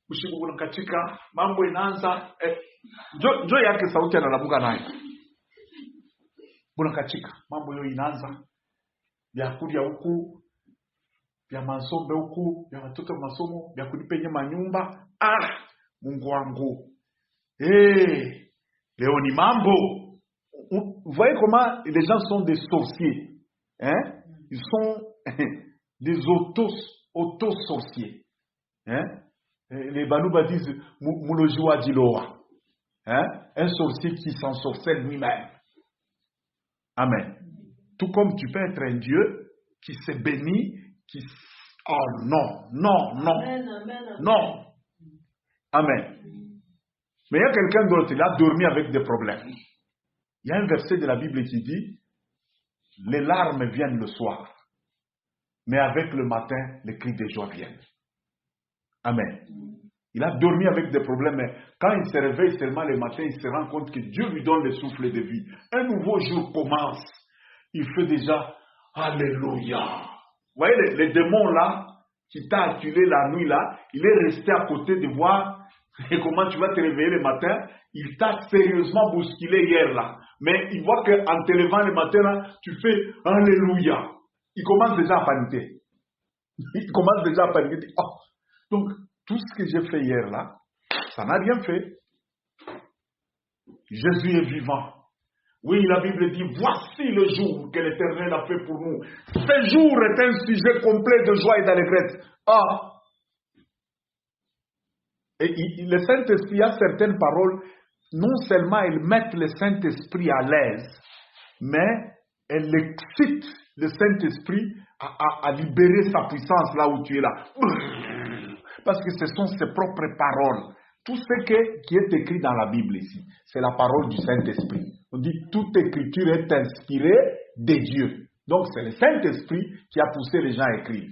Usiku katika mambo inaanza jo yake sauti analabuka nayo. Buna katika mambo hiyo inaanza vya kulia huku, vya masombe huku, vya watoto masomo, vya kulipenye manyumba. Mungu wangu. Leo ni mambo. Vous voyez comment les gens sont des sorciers. Hein? Ils sont des auto-sorciers. Hein? Les Balouba disent Moulojoua Diloa. Un sorcier qui s'en sorcelle lui-même. Amen. Tout comme tu peux être un Dieu qui se bénit, qui... Oh non. Non. Amen. Mais il y a quelqu'un d'autre, il a dormi avec des problèmes. Il y a un verset de la Bible qui dit, les larmes viennent le soir, mais avec le matin, les cris de joie viennent. Amen. Il a dormi avec des problèmes, mais quand il se réveille seulement le matin, il se rend compte que Dieu lui donne le souffle de vie. Un nouveau jour commence. Il fait déjà Alléluia. Vous voyez, les démons là, qui t'a acculé la nuit là, il est resté à côté de voir et comment tu vas te réveiller le matin. Il t'a sérieusement bousculé hier là. Mais il voit qu'en te levant le matin là, tu fais Alléluia. Il commence déjà à paniquer. Donc, tout ce que j'ai fait hier là, ça n'a rien fait. Jésus est vivant. Oui, la Bible dit, voici le jour que l'Éternel a fait pour nous. Ce jour est un sujet complet de joie et d'allégresse. Et le Saint-Esprit a certaines paroles, non seulement elles mettent le Saint-Esprit à l'aise, mais elles excitent le Saint-Esprit à libérer sa puissance là où tu es là. Parce que ce sont ses propres paroles. Tout ce qui est écrit dans la Bible ici, c'est la parole du Saint-Esprit. On dit toute écriture est inspirée de Dieu. Donc c'est le Saint-Esprit qui a poussé les gens à écrire.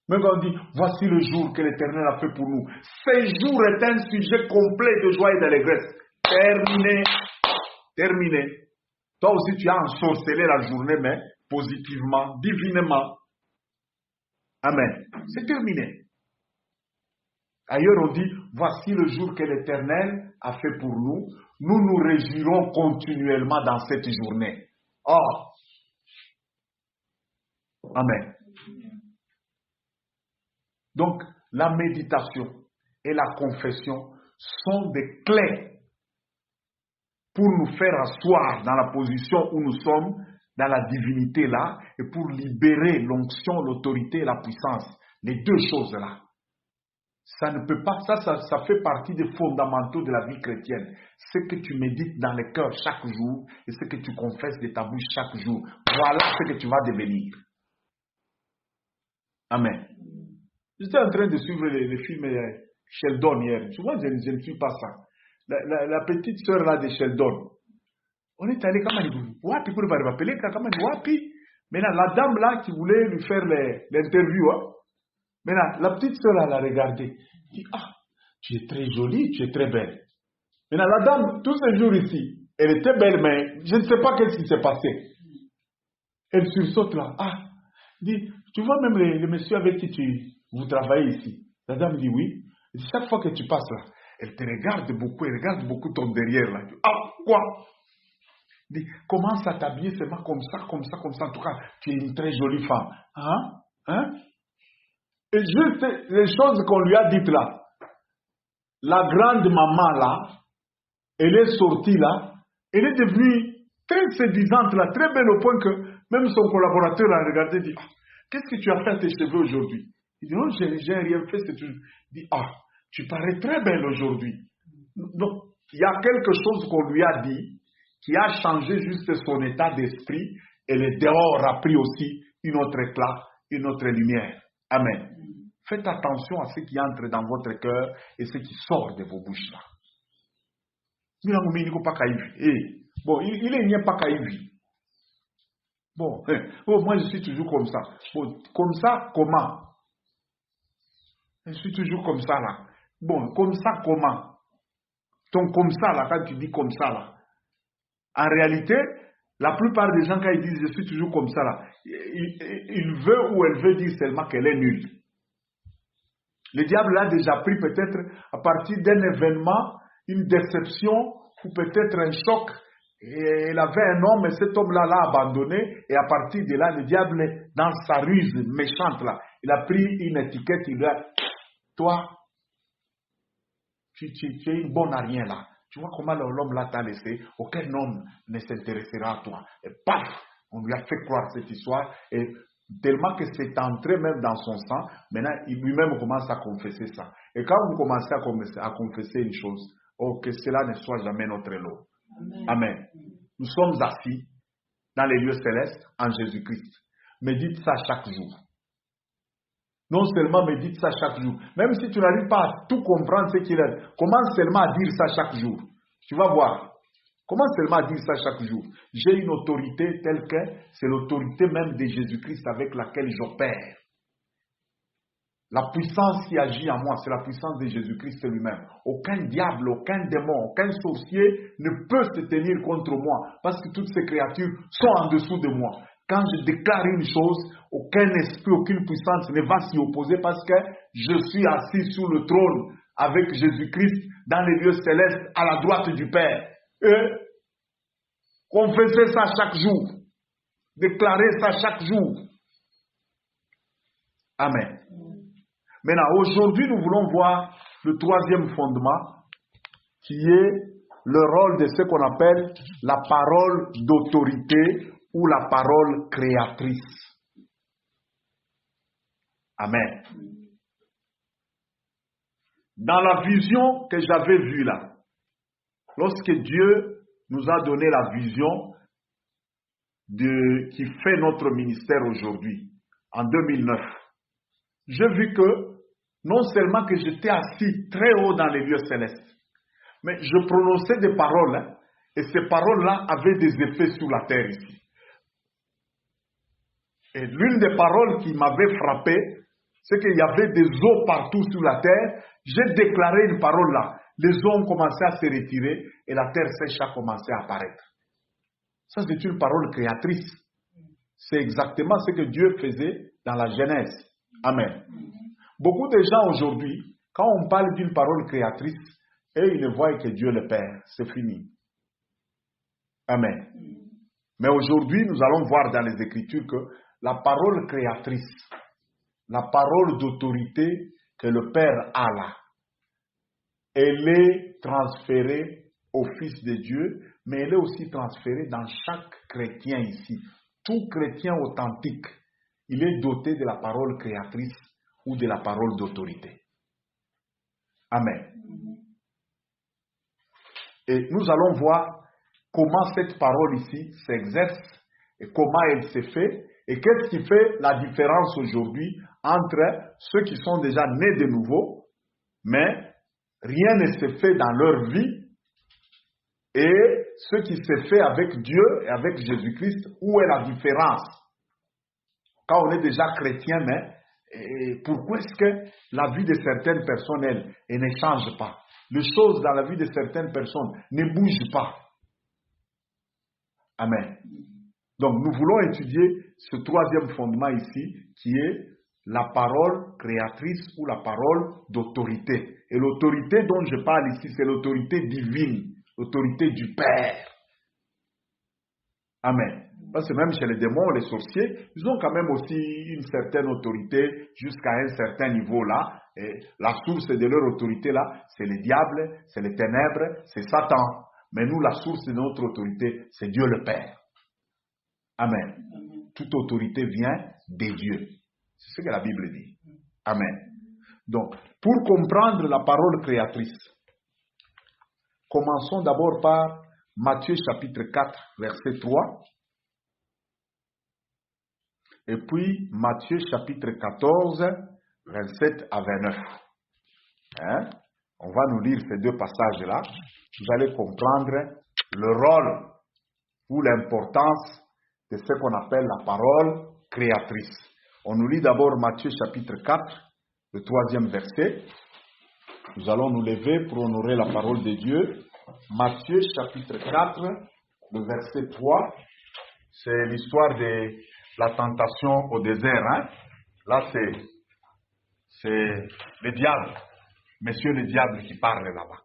Même quand on dit, voici le jour que l'Éternel a fait pour nous. Ce jour est un sujet complet de joie et d'allégresse. Terminé. Toi aussi tu as ensorcelé la journée, mais positivement, divinement. Amen. C'est terminé. Ailleurs on dit, voici le jour que l'Éternel a fait pour nous. Nous nous réjouirons continuellement dans cette journée. Amen. Donc, la méditation et la confession sont des clés pour nous faire asseoir dans la position où nous sommes, dans la divinité là, et pour libérer l'onction, l'autorité et la puissance. Les deux choses là. Ça ne peut pas, ça fait partie des fondamentaux de la vie chrétienne. Ce que tu médites dans le cœur chaque jour et ce que tu confesses de ta bouche chaque jour. Voilà ce que tu vas devenir. Amen. J'étais en train de suivre le film Sheldon hier. Souvent, je ne suis pas ça. La petite sœur là de Sheldon. On est allé comme Wapi pour appeler comme Wapi. Maintenant, la dame là qui voulait lui faire l'interview, maintenant, la petite sœur là l'a regardé. Elle dit, tu es très jolie, tu es très belle. Maintenant, la dame, tous ces jours ici, elle était belle, mais je ne sais pas qu'est-ce qui s'est passé. Elle sursaute là. Dit, tu vois même le monsieur avec qui vous travaillez ici. La dame dit oui. Et chaque fois que tu passes là, elle te regarde beaucoup, elle regarde beaucoup ton derrière là. Quoi? Dit, commence à t'habiller seulement comme ça. En tout cas, tu es une très jolie femme. Hein? Et juste les choses qu'on lui a dites là. La grande maman là, elle est sortie là, elle est devenue très séduisante là, très belle au point que même son collaborateur l'a regardé et dit, qu'est-ce que tu as fait à tes cheveux aujourd'hui? Il dit, non, j'ai rien fait, c'est tout. Il dit, tu parais très belle aujourd'hui. Donc, il y a quelque chose qu'on lui a dit qui a changé juste son état d'esprit et le dehors a pris aussi une autre éclat, une autre lumière. Amen. Faites attention à ce qui entre dans votre cœur et ce qui sort de vos bouches là. Bon, il n'est pas caïvi. Bon, moi je suis toujours comme ça. Bon, comme ça, comment? Je suis toujours comme ça là. Bon, comme ça, comment? Donc comme ça là, quand tu dis comme ça là. En réalité, la plupart des gens quand ils disent je suis toujours comme ça là, il veut ou elle veut dire seulement qu'elle est nulle. Le diable l'a déjà pris peut-être à partir d'un événement, une déception ou peut-être un choc. Et il avait un homme et cet homme-là l'a abandonné. Et à partir de là, le diable, dans sa ruse méchante, là, il a pris une étiquette, il a dit, toi, tu es une bonne à rien là. Tu vois comment l'homme là t'a laissé, aucun homme ne s'intéressera à toi. Et paf, on lui a fait croire cette histoire. Et tellement que c'est entré même dans son sang, maintenant lui-même commence à confesser ça. Et quand vous commencez à confesser une chose, que cela ne soit jamais notre lot. Amen. Amen. Nous sommes assis dans les lieux célestes en Jésus-Christ. Médite ça chaque jour. Non seulement médite ça chaque jour, même si tu n'arrives pas à tout comprendre ce qu'il est, commence seulement à dire ça chaque jour. Tu vas voir. Commence seulement à dire ça chaque jour. J'ai une autorité telle que c'est l'autorité même de Jésus-Christ avec laquelle j'opère. La puissance qui agit en moi, c'est la puissance de Jésus-Christ lui-même. Aucun diable, aucun démon, aucun sorcier ne peut se tenir contre moi parce que toutes ces créatures sont en dessous de moi. Quand je déclare une chose, aucun esprit, aucune puissance ne va s'y opposer parce que je suis assis sous le trône avec Jésus-Christ dans les lieux célestes à la droite du Père. Et confessez ça chaque jour. Déclarez ça chaque jour. Amen. Maintenant, aujourd'hui, nous voulons voir le troisième fondement qui est le rôle de ce qu'on appelle la parole d'autorité ou la parole créatrice. Amen. Dans la vision que j'avais vue là, lorsque Dieu nous a donné la vision qui fait notre ministère aujourd'hui, en 2009, j'ai vu que non seulement que j'étais assis très haut dans les lieux célestes, mais je prononçais des paroles, et ces paroles-là avaient des effets sur la terre ici. Et l'une des paroles qui m'avait frappé, c'est qu'il y avait des eaux partout sur la terre. J'ai déclaré une parole là. Les eaux ont commencé à se retirer et la terre sèche a commencé à apparaître. Ça, c'est une parole créatrice. C'est exactement ce que Dieu faisait dans la Genèse. Amen. Beaucoup de gens aujourd'hui, quand on parle d'une parole créatrice, et ils ne voient que Dieu le Père. C'est fini. Amen. Mais aujourd'hui, nous allons voir dans les Écritures que la parole créatrice, la parole d'autorité que le Père a là, elle est transférée au Fils de Dieu, mais elle est aussi transférée dans chaque chrétien ici. Tout chrétien authentique, il est doté de la parole créatrice ou de la parole d'autorité. Amen. Et nous allons voir comment cette parole ici s'exerce et comment elle s'est faite et qu'est-ce qui fait la différence aujourd'hui entre ceux qui sont déjà nés de nouveau, mais rien ne s'est fait dans leur vie, et ceux qui s'est fait avec Dieu et avec Jésus-Christ. Où est la différence? Quand on est déjà chrétien, mais pourquoi est-ce que la vie de certaines personnes, elle ne change pas? Les choses dans la vie de certaines personnes ne bougent pas. Amen. Donc nous voulons étudier ce troisième fondement ici, qui est la parole créatrice ou la parole d'autorité. Et l'autorité dont je parle ici, c'est l'autorité divine, l'autorité du Père. Amen. Parce que même chez les démons, les sorciers, ils ont quand même aussi une certaine autorité jusqu'à un certain niveau là. Et la source de leur autorité là, c'est le diable, c'est les ténèbres, c'est Satan. Mais nous, la source de notre autorité, c'est Dieu le Père. Amen. Toute autorité vient de Dieu. C'est ce que la Bible dit. Amen. Donc, pour comprendre la parole créatrice, commençons d'abord par Matthieu chapitre 4, verset 3. Et puis Matthieu chapitre 14, 27 à 29. Hein? On va nous lire ces deux passages-là. Vous allez comprendre le rôle ou l'importance de ce qu'on appelle la parole créatrice. On nous lit d'abord Matthieu chapitre 4, le 3e verset. Nous allons nous lever pour honorer la parole de Dieu. Matthieu chapitre 4, le verset 3. C'est l'histoire de la tentation au désert. Hein? Là, c'est le diable. Monsieur le diable qui parle là-bas.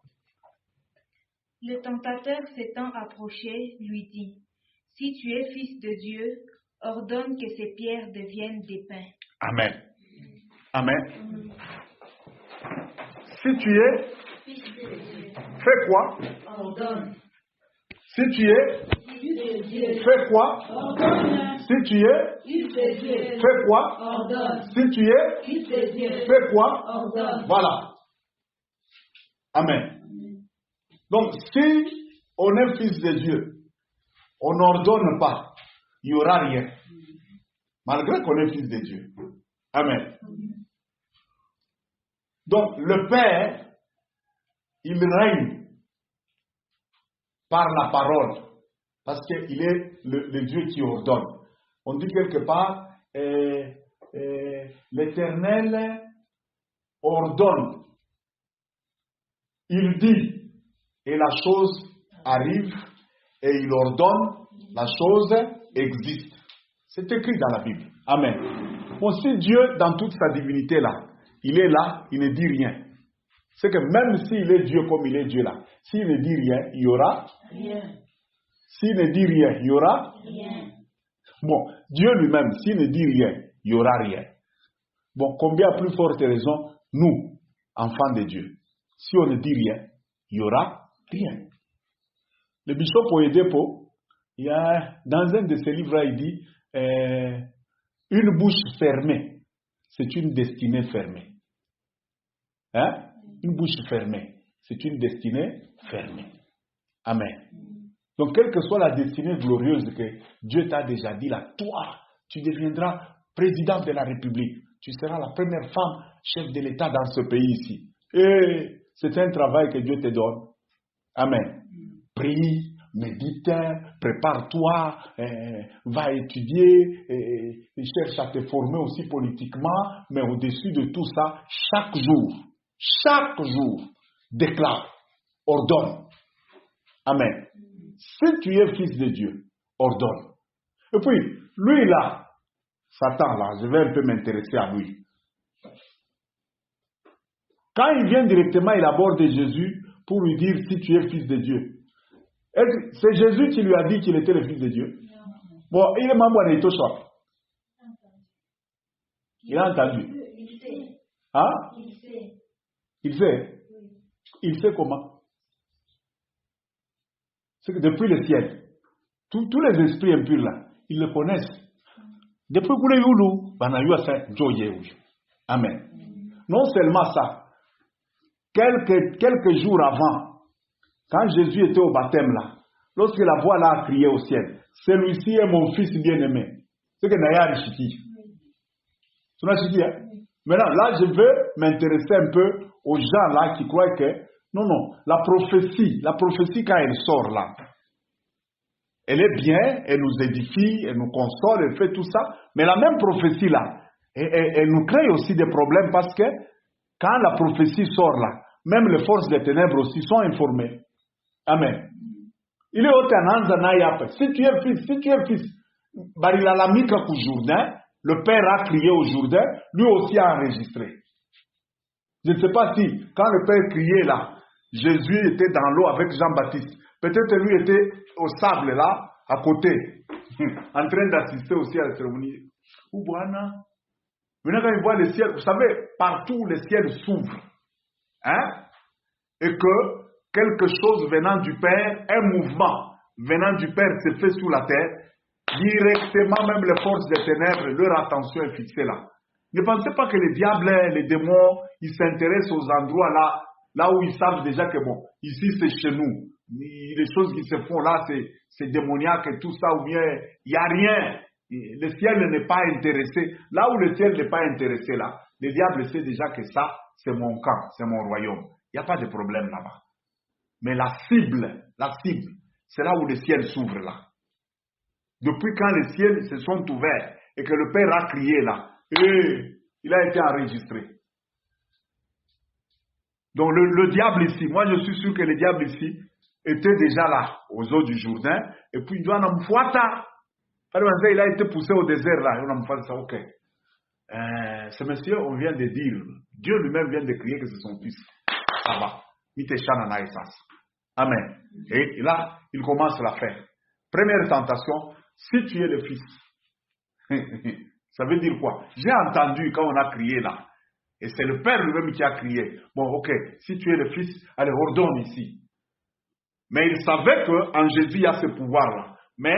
Le tentateur s'étant approché, lui dit, « Si tu es fils de Dieu, ordonne que ces pierres deviennent des pains. » Amen. Amen. Si tu es, fais quoi? Ordonne. Si tu es, fais quoi? Ordonne. Si tu es, Fils de Dieu. fais quoi? Ordonne. Si tu es, Fils de Dieu. fais quoi? Ordonne. Voilà. Amen. Donc, si on est fils de Dieu, on n'ordonne pas, il n'y aura rien. Malgré qu'on est fils de Dieu. Amen. Donc, le Père, il règne par la parole. Parce qu'il est le Dieu qui ordonne. On dit quelque part, l'Éternel ordonne. Il dit, et la chose arrive, et il ordonne, la chose existe. C'est écrit dans la Bible. Amen. Bon, si Dieu, dans toute sa divinité là, il est là, il ne dit rien. C'est que même s'il est Dieu comme il est Dieu là, s'il ne dit rien, il y aura rien. S'il ne dit rien, il y aura rien. Bon, Dieu lui-même, s'il ne dit rien, il n'y aura rien. Bon, combien plus forte raison, nous, enfants de Dieu, si on ne dit rien, il n'y aura rien. Le bishop Oyedepo, il y a, dans un de ses livres, il dit, une bouche fermée, c'est une destinée fermée. Hein? Une bouche fermée, c'est une destinée fermée. Amen. Donc, quelle que soit la destinée glorieuse que Dieu t'a déjà dit, là, toi, tu deviendras président de la République. Tu seras la première femme chef de l'État dans ce pays ici. Et c'est un travail que Dieu te donne. Amen. Prie, médite, prépare-toi, va étudier, cherche à te former aussi politiquement, mais au-dessus de tout ça, chaque jour, déclare, ordonne. Amen. Si tu es fils de Dieu, ordonne. Et puis, lui là, Satan là, je vais un peu m'intéresser à lui. Quand il vient directement, il aborde Jésus pour lui dire si tu es fils de Dieu. C'est Jésus qui lui a dit qu'il était le fils de Dieu. Bon, il est membre de Toshua. Il a entendu. Il sait. Hein? Il sait. Il sait. Il sait comment? C'est que depuis le ciel, tous les esprits impurs là, ils le connaissent. Depuis que le Yulu, Amen. Non seulement ça, quelques jours avant, quand Jésus était au baptême là, lorsque la voix là a crié au ciel, celui-ci est mon fils bien-aimé. C'est que Naya Rishiki. C'est Rishiki, hein? Maintenant, là, je veux m'intéresser un peu aux gens là qui croient que, non, la prophétie quand elle sort là, elle est bien, elle nous édifie, elle nous console, elle fait tout ça, mais la même prophétie là, elle nous crée aussi des problèmes parce que quand la prophétie sort là, même les forces des ténèbres aussi sont informées. Amen. Il est au si tu es fils, Barilalamika au Jourdain, le Père a crié au Jourdain, lui aussi a enregistré. Je ne sais pas si, quand le Père criait là, Jésus était dans l'eau avec Jean-Baptiste. Peut-être lui était au sable là, à côté, en train d'assister aussi à la cérémonie. Maintenant, quand il voit le ciel, vous savez, partout le ciel s'ouvre. Hein? Et que quelque chose venant du Père, un mouvement venant du Père se fait sous la terre, directement même les forces des ténèbres, leur attention est fixée là. Ne pensez pas que les diables, les démons, ils s'intéressent aux endroits là où ils savent déjà que bon, ici c'est chez nous. Les choses qui se font là, c'est démoniaque et tout ça, ou bien il n'y a rien. Le ciel n'est pas intéressé. Là où le ciel n'est pas intéressé là, le diable sait déjà que ça, c'est mon camp, c'est mon royaume. Il n'y a pas de problème là-bas. Mais la cible, c'est là où le ciel s'ouvre là. Depuis quand les ciels se sont ouverts et que le Père a crié là, et il a été enregistré. Donc le diable ici, moi je suis sûr que le diable ici était déjà là, aux eaux du Jourdain, et puis il doit en fouata. Il a été poussé au désert là, on a fait ça, ok. Ce monsieur, on vient de dire, Dieu lui-même vient de crier que c'est son fils. Ça va. Amen. Et là, il commence l'affaire. Première tentation, si tu es le fils, ça veut dire quoi? J'ai entendu quand on a crié là, et c'est le Père lui-même qui a crié. Bon, ok, si tu es le fils, allez, ordonne ici. Mais il savait qu'en Jésus, il y a ce pouvoir-là. Mais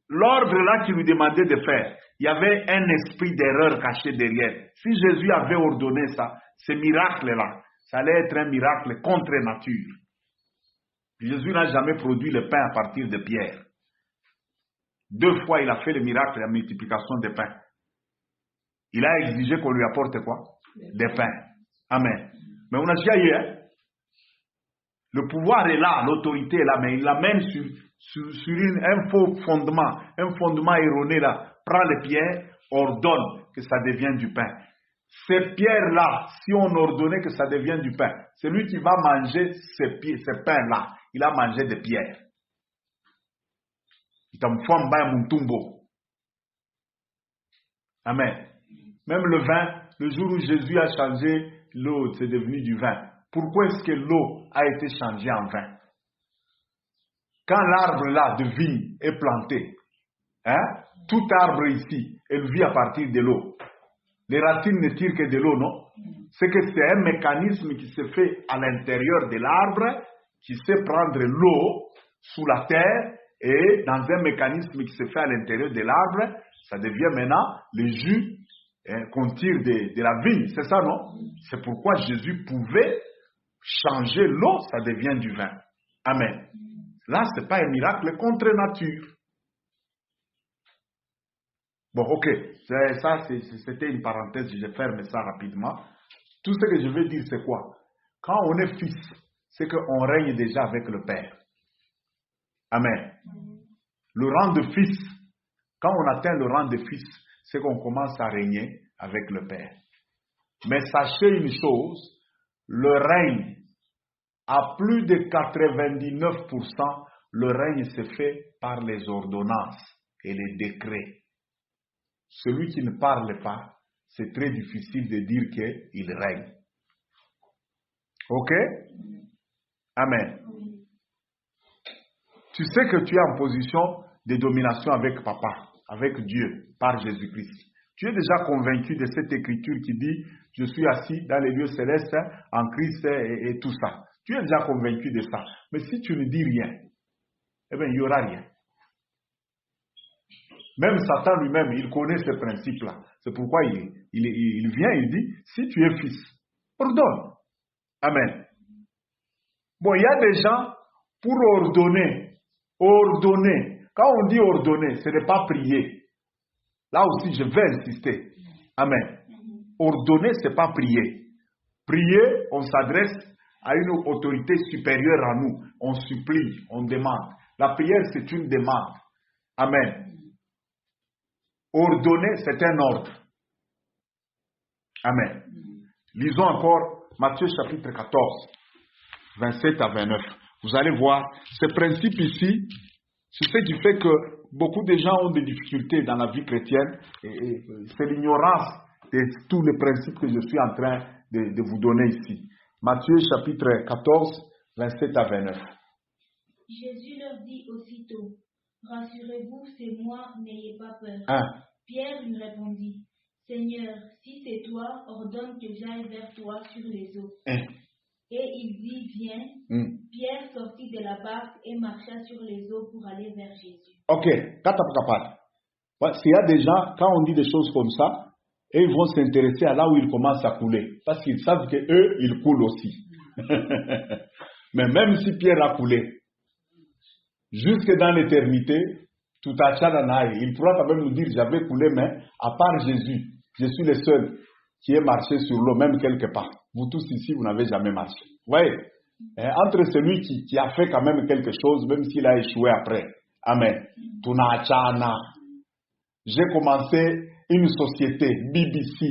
l'ordre là qu'il lui demandait de faire, il y avait un esprit d'erreur caché derrière. Si Jésus avait ordonné ça, ce miracle-là, ça allait être un miracle contre nature. Jésus n'a jamais produit le pain à partir de pierre. 2 fois, il a fait le miracle de la multiplication des pains. Il a exigé qu'on lui apporte quoi? Des pains. Amen. Mais on a déjà eu, hein? Le pouvoir est là, l'autorité est là, mais il l'amène sur un faux fondement, un fondement erroné là. Prend les pierres, ordonne que ça devienne du pain. Ces pierres-là, si on ordonnait que ça devienne du pain, celui qui va manger ces pains-là, il a mangé des pierres. Amen. Même le vin, le jour où Jésus a changé l'eau, c'est devenu du vin. Pourquoi est-ce que l'eau a été changée en vin? Quand l'arbre là de vigne est planté, hein, tout arbre ici, elle vit à partir de l'eau. Les racines ne tirent que de l'eau, non? C'est que c'est un mécanisme qui se fait à l'intérieur de l'arbre, qui sait prendre l'eau sous la terre, et dans un mécanisme qui se fait à l'intérieur de l'arbre, ça devient maintenant le jus qu'on tire de la vigne. C'est ça, non? C'est pourquoi Jésus pouvait changer l'eau, ça devient du vin. Amen. Là, ce n'est pas un miracle contre nature. Bon, ok, ça c'était une parenthèse, je ferme ça rapidement. Tout ce que je veux dire, c'est quoi? Quand on est fils, c'est qu'on règne déjà avec le Père. Amen. Le rang de fils, quand on atteint le rang de fils, c'est qu'on commence à régner avec le Père. Mais sachez une chose, le règne, à plus de 99%, le règne se fait par les ordonnances et les décrets. Celui qui ne parle pas, c'est très difficile de dire qu'il règne. Ok? Amen. Tu sais que tu es en position de domination avec Papa, avec Dieu, par Jésus-Christ. Tu es déjà convaincu de cette écriture qui dit « Je suis assis dans les lieux célestes en Christ et tout ça ». Tu es déjà convaincu de ça. Mais si tu ne dis rien, eh bien, il n'y aura rien. Même Satan lui-même, il connaît ce principe-là. C'est pourquoi il vient, il dit, si tu es fils, ordonne. Amen. Bon, il y a des gens, pour ordonner. Quand on dit ordonner, ce n'est pas prier. Là aussi, je vais insister. Amen. Ordonner, ce n'est pas prier. Prier, on s'adresse à une autorité supérieure à nous. On supplie, on demande. La prière, c'est une demande. Amen. Ordonner, c'est un ordre. Amen. Lisons encore Matthieu chapitre 14, 27 à 29. Vous allez voir, ce principe ici, c'est ce qui fait que beaucoup de gens ont des difficultés dans la vie chrétienne. Et c'est l'ignorance de tous les principes que je suis en train de vous donner ici. Matthieu chapitre 14, 27 à 29. Jésus leur dit aussitôt, Rassurez-vous, c'est moi, n'ayez pas peur. Hein? Pierre lui répondit, Seigneur, si c'est toi, ordonne que j'aille vers toi sur les eaux. Hein? Et il dit, viens. Pierre sortit de la barque et marcha sur les eaux pour aller vers Jésus. Ok, s'il y a des gens, quand on dit des choses comme ça, et ils vont s'intéresser à là où ils commencent à couler. Parce qu'ils savent qu'eux, ils coulent aussi. Mais même si Pierre a coulé, jusque dans l'éternité, tout à Tchadanaï, il pourra quand même nous dire, j'avais coulé, mais à part Jésus, je suis le seul qui ait marché sur l'eau, même quelque part. Vous tous ici, vous n'avez jamais marché. Vous voyez? Entre celui qui a fait quand même quelque chose, même s'il a échoué après. Amen. Tunachana. J'ai commencé une société, BBC,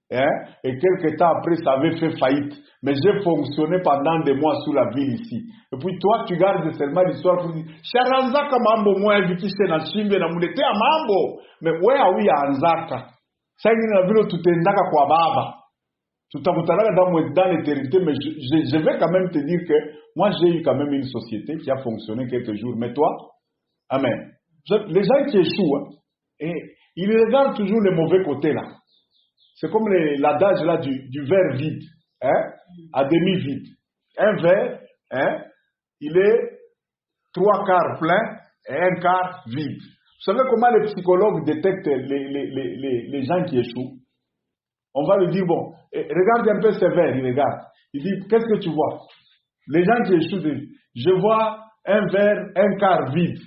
et quelques temps après, ça avait fait faillite. Mais j'ai fonctionné pendant des mois sous la ville ici. Et puis toi, tu gardes seulement l'histoire pour dire, Sharanzaka mambo moi invité na chimbe na mulete ya mambo. Mais ouais, oui, anzaka. Ça y est, na vilo tutendaka kwa baba. Tutakutanaka dans l'éternité, mais je vais quand même te dire que moi, j'ai eu quand même une société qui a fonctionné quelques jours. Mais toi, amen. Les gens qui échouent, et ils regardent toujours le mauvais côté là. C'est comme l'adage là du verre vide, à demi vide. Un verre, il est 3/4 plein et 1/4 vide. Vous savez comment les psychologues détectent les gens qui échouent? On va lui dire, bon, regarde un peu ce verre, il regarde. Il dit, qu'est-ce que tu vois? Les gens qui échouent disent, je vois un verre 1/4 vide.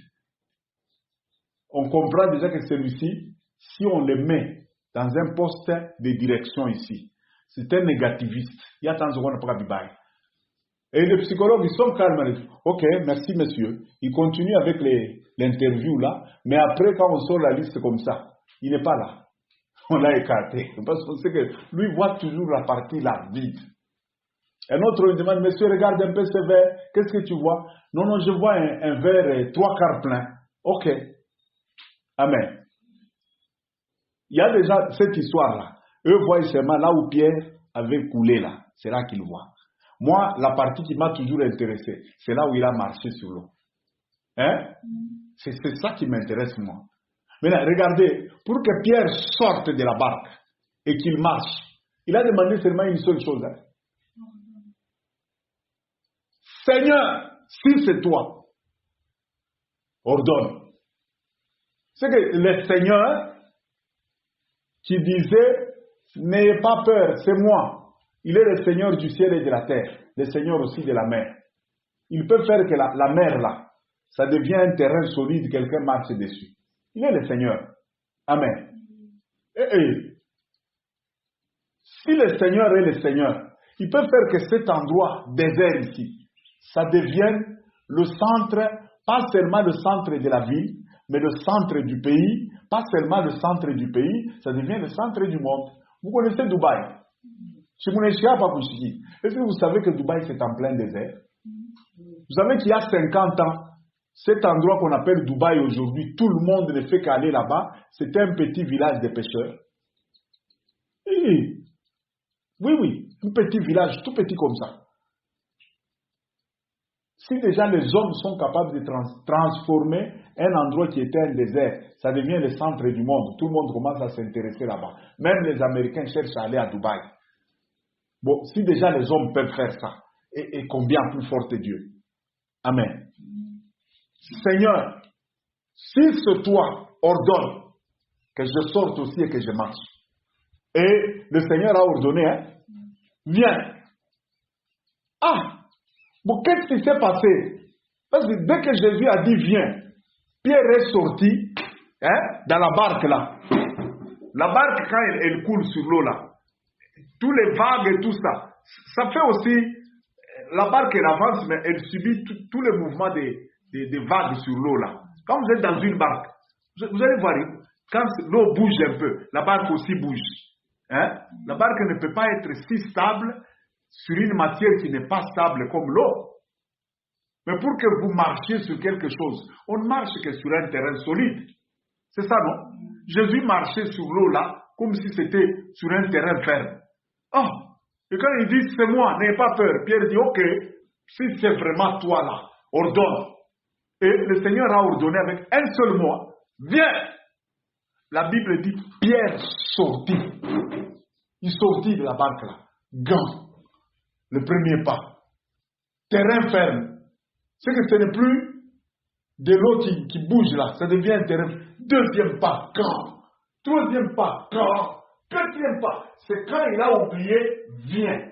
On comprend déjà que celui-ci, si on le met dans un poste de direction ici, c'est un négativiste. Il y a tant de secondes pour Abibaï. Et les psychologues, ils sont calmes. Ok, merci monsieur. Ils continuent avec l'interview là, mais après, quand on sort la liste comme ça, il n'est pas là. On l'a écarté. Parce qu'on sait que lui voit toujours la partie là, vide. Un autre lui demande, monsieur, regarde un peu ce verre. Qu'est-ce que tu vois? Non, non, je vois un verre 3/4 plein. Ok. Amen. Il y a déjà cette histoire-là. Eux voient seulement là où Pierre avait coulé là. C'est là qu'ils voient. Moi, la partie qui m'a toujours intéressé, c'est là où il a marché sur l'eau. C'est ça qui m'intéresse, moi. Maintenant, regardez, pour que Pierre sorte de la barque et qu'il marche, il a demandé seulement une seule chose. Seigneur, si c'est toi, ordonne. C'est que le Seigneur qui disait, n'ayez pas peur, c'est moi. Il est le Seigneur du ciel et de la terre, le Seigneur aussi de la mer. Il peut faire que la mer là, ça devient un terrain solide, quelqu'un marche dessus. Il est le Seigneur. Amen. Si le Seigneur est le Seigneur, il peut faire que cet endroit désert ici, ça devienne le centre, pas seulement le centre de la ville, mais le centre du pays, pas seulement le centre du pays, ça devient le centre du monde. Vous connaissez Dubaï? Est-ce que vous savez que Dubaï c'est en plein désert? Vous savez qu'il y a 50 ans, cet endroit qu'on appelle Dubaï aujourd'hui, tout le monde ne fait qu'aller là-bas, c'était un petit village de pêcheurs. Oui, un petit village, tout petit comme ça. Si déjà les hommes sont capables de transformer un endroit qui était un désert, ça devient le centre du monde. Tout le monde commence à s'intéresser là-bas. Même les Américains cherchent à aller à Dubaï. Bon, si déjà les hommes peuvent faire ça, et combien plus fort est Dieu? Amen. Seigneur, si c'est toi, ordonne que je sorte aussi et que je marche. Et le Seigneur a ordonné, viens. Bon, qu'est-ce qui s'est passé? Parce que dès que Jésus a dit viens, Pierre est sorti dans la barque là. La barque, quand elle coule sur l'eau là, tous les vagues et tout ça, ça fait aussi, la barque elle avance, mais elle subit tous les mouvements des vagues sur l'eau là. Quand vous êtes dans une barque, vous allez voir, quand l'eau bouge un peu, la barque aussi bouge. La barque ne peut pas être si stable sur une matière qui n'est pas stable comme l'eau. Mais pour que vous marchiez sur quelque chose, on ne marche que sur un terrain solide. C'est ça, non? Jésus marchait sur l'eau là, comme si c'était sur un terrain ferme. Et quand il dit c'est moi, n'ayez pas peur, Pierre dit ok, si c'est vraiment toi là, ordonne. Et le Seigneur a ordonné avec un seul mot, viens. La Bible dit, Pierre sortit. Il sortit de la barque là. Gant. Le premier pas. Terrain ferme. C'est que ce n'est plus de l'eau qui bouge là. Ça devient un terrain. Deuxième pas, quand. Troisième pas, quand. Quatrième pas. C'est quand il a oublié, viens.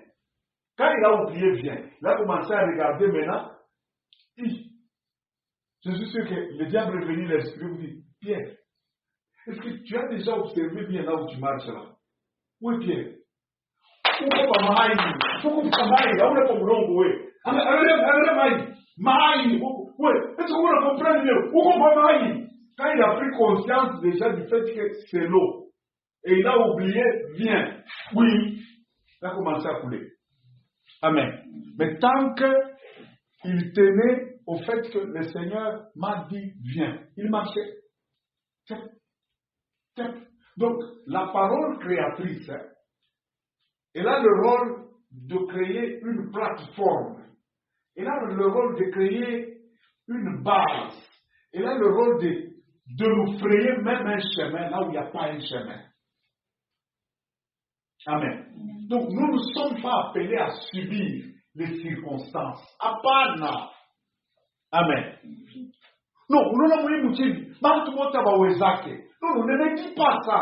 Quand il a oublié, viens. Il a commencé à regarder maintenant. Je suis sûr que le diable est venu l'esprit vous dit, Pierre, est-ce que tu as déjà observé bien là où tu marches là? Oui, Pierre. Est-ce que vous le comprenez mieux? Quand il a pris conscience déjà du fait que c'est l'eau, et il a oublié, viens. Oui, il a commencé à couler. Amen. Mais tant qu'il tenait au fait que le Seigneur m'a dit, viens, il marchait. Donc, la parole créatrice, elle a le rôle de créer une plateforme. Elle a le rôle de créer une base. Elle a le rôle de nous frayer même un chemin là où il n'y a pas un chemin. Amen. Donc, nous ne sommes pas appelés à subir les circonstances. Apana. Amen. Non, nous ne me dis pas ça.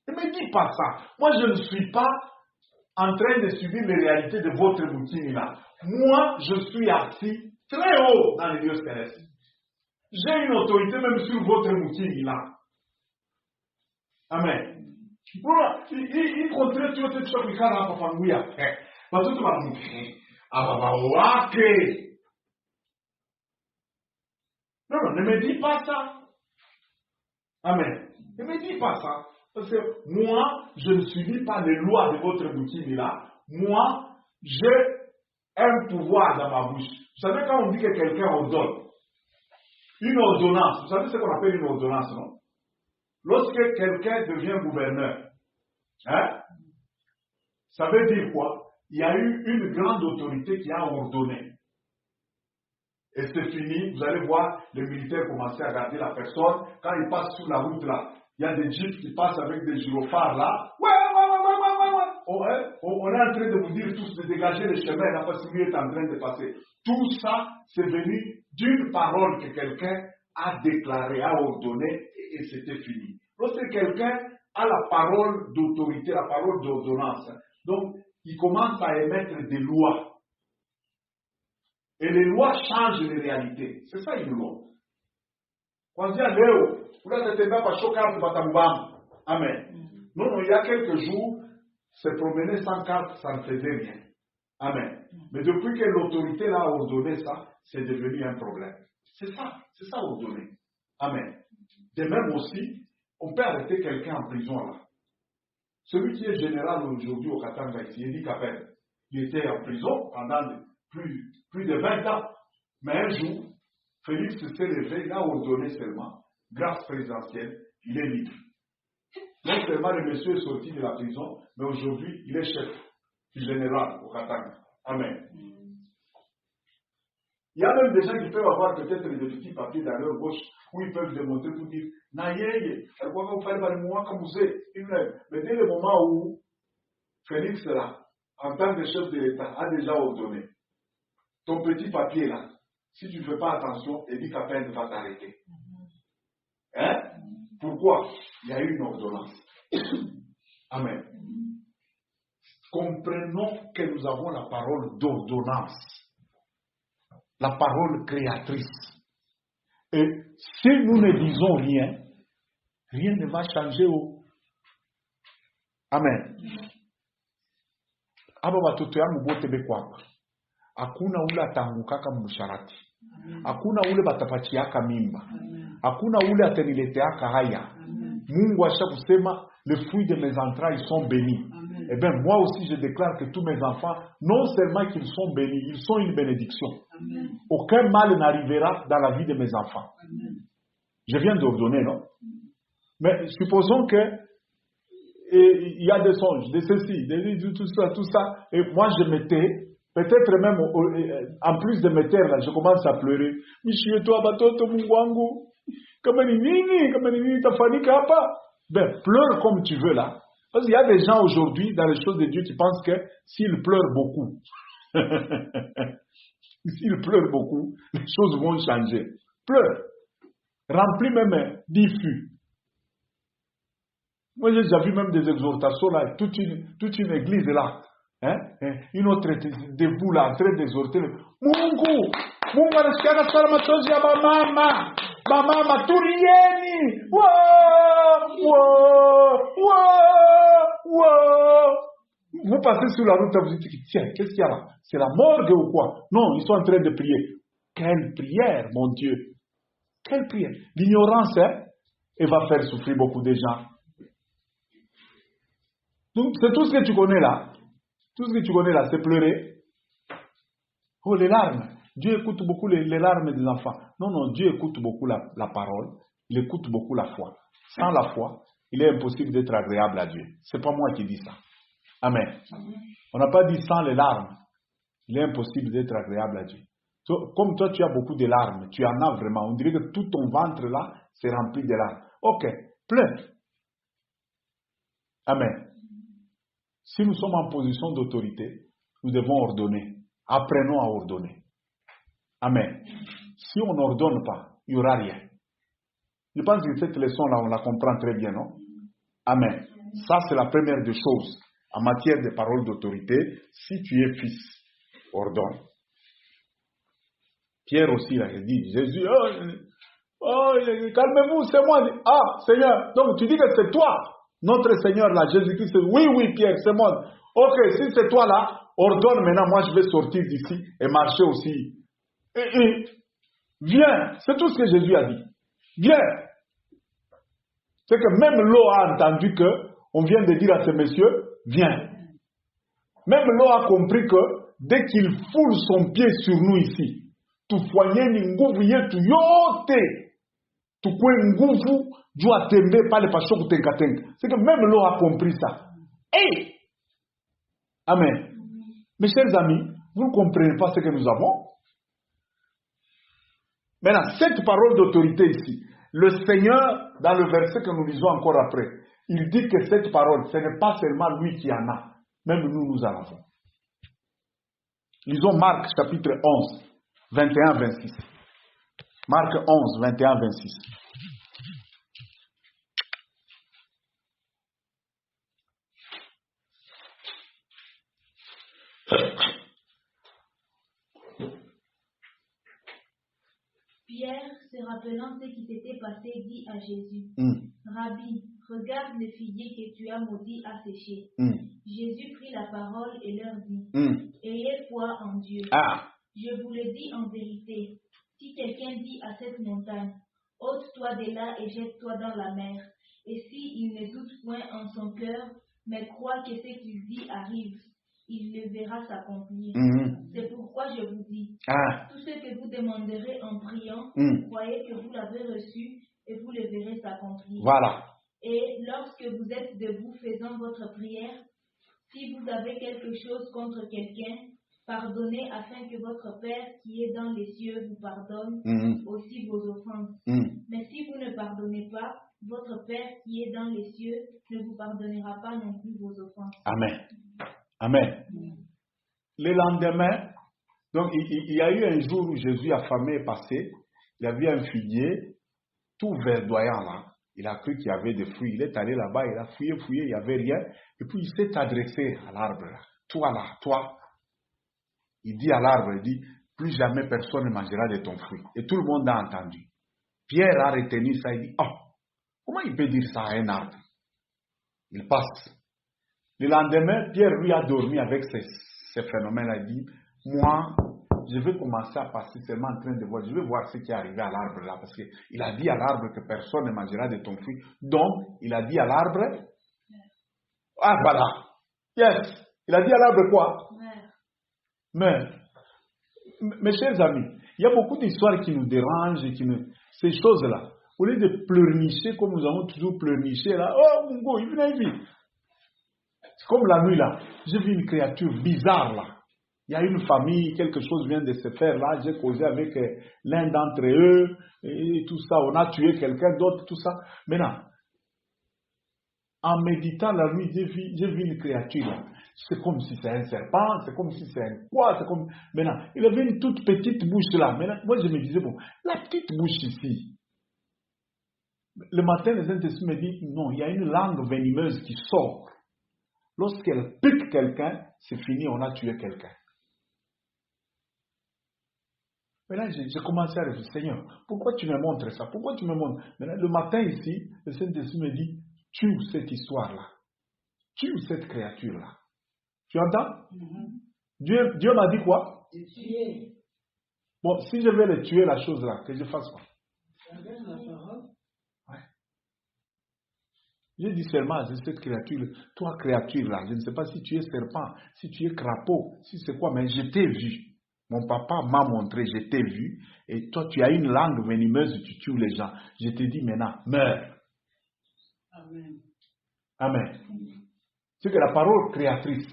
Ne me dis pas ça. Moi, je ne suis pas en train de subir les réalités de votre routine là. Moi, je suis assis très haut dans les lieux célestes. J'ai une autorité même sur votre routine là. Amen. Il contraint tout ce que tu as à faire. Oui, après. Parce que tu vas me non, ne me dis pas ça. Amen. Ne me dis pas ça. Parce que moi, je ne subis pas les lois de votre routine là. Moi, j'ai un pouvoir dans ma bouche. Vous savez, quand on dit que quelqu'un ordonne, une ordonnance, vous savez ce qu'on appelle une ordonnance, non? Lorsque quelqu'un devient gouverneur, hein, ça veut dire quoi? Il y a eu une grande autorité qui a ordonné. Et c'est fini, vous allez voir les militaires commencer à garder la personne. Quand ils passent sur la route là, il y a des jeeps qui passent avec des gyrophares là. On est en train de vous dire tous de dégager les chemins là parce que vous êtes en train de passer. Tout ça, c'est venu d'une parole que quelqu'un a déclarée, a ordonnée et c'était fini. Lorsque quelqu'un a la parole d'autorité, la parole d'ordonnance, donc il commence à émettre des lois. Et les lois changent les réalités. C'est ça une loi. Quand on dit à Léo, vous n'êtes pas choqué par Tambam. Amen. Non, il y a quelques jours, se promener sans carte, ça ne faisait rien. Amen. Mais depuis que l'autorité a ordonné ça, c'est devenu un problème. C'est ça ordonné. Amen. De même aussi, on peut arrêter quelqu'un en prison là. Celui qui est général aujourd'hui au Katanga ici, Edi Kapel, il était en prison pendant plus de 20 ans. Mais un jour, Félix s'est levé, il a ordonné seulement, grâce présidentielle, il est libre. Non seulement le monsieur est sorti de la prison, mais aujourd'hui, il est chef général au Katanga. Amen. Il y a même des gens qui peuvent avoir peut-être des petits papiers dans leur gauche où ils peuvent démontrer pour dire Naïe, mais dès le moment où Félix là, en tant que chef de l'État, a déjà ordonné ton petit papier là, si tu ne fais pas attention, Edi Kapel va t'arrêter. Hein? Pourquoi? Il y a eu une ordonnance. Amen. Comprenons que nous avons la parole d'ordonnance. La parole créatrice. Et si nous ne disons rien, rien ne va changer. Amen. Aba watoto yangu wote bekwapa. Hakuna ule atangukaka msharati. Hakuna ule batapachiaka mimba. Hakuna ule atanileteaka haya. Mungu asha kusema les fruits de mes entrailles sont bénis. Eh bien, moi aussi, je déclare que tous mes enfants, non seulement qu'ils sont bénis, ils sont une bénédiction. Amen. Aucun mal n'arrivera dans la vie de mes enfants. Amen. Je viens d'ordonner, non? Mais supposons que il y a des songes, de ceci, de tout ça, et moi je me tais, Peut-être même, en plus de me taire, là, je commence à pleurer. Monsieur, toi, batoto, mungwangu. Comment nini, tafanika hapa. Ben, pleure comme tu veux, là. Parce qu'il y a des gens aujourd'hui, dans les choses de Dieu, qui pensent que s'ils pleurent beaucoup, s'ils pleurent beaucoup, les choses vont changer. Pleure. Remplis même 10 fûts. Moi, j'ai déjà vu même des exhortations, là, toute une église, là. Hein? Une autre debout, là, en train d'exhorter. Mungu, anasikiaga sana machozi ya mama, turieni. Vous passez sur la route, vous dites, tiens, qu'est-ce qu'il y a là? C'est la morgue ou quoi? Non, ils sont en train de prier. Quelle prière, mon Dieu! Quelle prière! L'ignorance, hein, elle va faire souffrir beaucoup de gens. Donc, c'est tout ce que tu connais là. Tout ce que tu connais là, c'est pleurer. Oh, les larmes. Dieu écoute beaucoup les larmes des enfants. Non, Dieu écoute beaucoup la parole. Il écoute beaucoup la foi. Sans la foi, il est impossible d'être agréable à Dieu. C'est pas moi qui dis ça. Amen. On n'a pas dit sans les larmes. Il est impossible d'être agréable à Dieu. Comme toi, tu as beaucoup de larmes. Tu en as vraiment. On dirait que tout ton ventre là, c'est rempli de larmes. Ok, pleure. Amen. Si nous sommes en position d'autorité, nous devons ordonner. Apprenons à ordonner. Amen. Si on n'ordonne pas, il n'y aura rien. Je pense que cette leçon-là, on la comprend très bien, non? Amen. Ça, c'est la première des choses. En matière de paroles d'autorité, si tu es fils, ordonne. Pierre aussi, là, il dit, Jésus, calmez-vous, c'est moi. Ah, Seigneur, donc tu dis que c'est toi. Notre Seigneur là, Jésus-Christ, oui, Pierre, c'est moi. Ok, si c'est toi là, ordonne maintenant, moi je vais sortir d'ici et marcher aussi. Viens, c'est tout ce que Jésus a dit. Viens. C'est que même l'eau a entendu que on vient de dire à ces messieurs, viens. Même l'eau a compris que dès qu'il foule son pied sur nous ici, tu foignes ni nguvu yetu yote, tu kwe nguvu. Dieu a tembe par les pachos ou tenkatenka. C'est que même l'eau a compris ça. Hey! Amen. Mes chers amis, vous ne comprenez pas ce que nous avons. Maintenant, cette parole d'autorité ici, le Seigneur, dans le verset que nous lisons encore après, il dit que cette parole, ce n'est pas seulement lui qui en a, même nous en avons. Lisons Marc chapitre 11, 21-26. Marc 11, 21-26. Pierre, se rappelant ce qui s'était passé, dit à Jésus, Rabbi, regarde le figuier que tu as maudit à sécher. Jésus prit la parole et leur dit, ayez foi en Dieu. Je vous le dis en vérité, si quelqu'un dit à cette montagne, ôte-toi de là et jette-toi dans la mer, et s'il ne doute point en son cœur, mais croit que ce qu'il dit arrive, il le verra s'accomplir. C'est pourquoi je vous dis, tout ce que vous demanderez en priant, croyez que vous l'avez reçu et vous le verrez s'accomplir. Voilà. Et lorsque vous êtes debout faisant votre prière, si vous avez quelque chose contre quelqu'un, pardonnez afin que votre Père qui est dans les cieux vous pardonne aussi vos offenses. Mais si vous ne pardonnez pas, votre Père qui est dans les cieux ne vous pardonnera pas non plus vos offenses. Amen. Amen. Le lendemain, donc il y a eu un jour où Jésus affamé est passé, il y avait un figuier tout verdoyant là, il a cru qu'il y avait des fruits, il est allé là-bas, il a fouillé, il n'y avait rien, et puis il s'est adressé à l'arbre là, toi, il dit à l'arbre, il dit, plus jamais personne ne mangera de ton fruit, et tout le monde a entendu. Pierre a retenu ça, il dit, comment il peut dire ça à un arbre? Il passe. Le lendemain, Pierre lui a dormi avec ces phénomènes-là. Il dit, moi, je vais commencer à passer seulement en train de voir. Je vais voir ce qui est arrivé à l'arbre là. Parce qu'il a dit à l'arbre que personne ne mangera de ton fruit. Donc, il a dit à l'arbre, voilà. Yes. Il a dit à l'arbre quoi? Mais, mes chers amis, il y a beaucoup d'histoires qui nous dérangent, ces choses-là. Au lieu de pleurnicher comme nous avons toujours pleurniché là, mon go, il vient. C'est comme la nuit là, j'ai vu une créature bizarre là. Il y a une famille, quelque chose vient de se faire là, j'ai causé avec l'un d'entre eux, et tout ça, on a tué quelqu'un d'autre, tout ça. Maintenant, en méditant la nuit, j'ai vu une créature là. C'est comme si c'est un serpent, c'est comme si c'est un quoi, c'est comme... Maintenant, il avait une toute petite bouche là. Maintenant, moi je me disais, bon, la petite bouche ici. Le matin, le Saint-Esprit me dit, non, il y a une langue venimeuse qui sort. Lorsqu'elle pique quelqu'un, c'est fini, on a tué quelqu'un. Maintenant, j'ai commencé à réfléchir, Seigneur, pourquoi tu me montres ça? Pourquoi tu me montres? Maintenant, le matin ici, le Saint-Esprit me dit, tue cette histoire-là. Tue cette créature-là. Tu entends? Dieu m'a dit quoi? Tuer. Bon, si je vais le tuer, la chose là, que je fasse quoi? Ouais. J'ai dit seulement, c'est cette créature, toi créature là, je ne sais pas si tu es serpent, si tu es crapaud, si c'est quoi, mais je t'ai vu. Mon papa m'a montré, je t'ai vu, et toi tu as une langue venimeuse, tu tues les gens. Je te dis maintenant, meurs. Amen. Amen. C'est que la parole créatrice.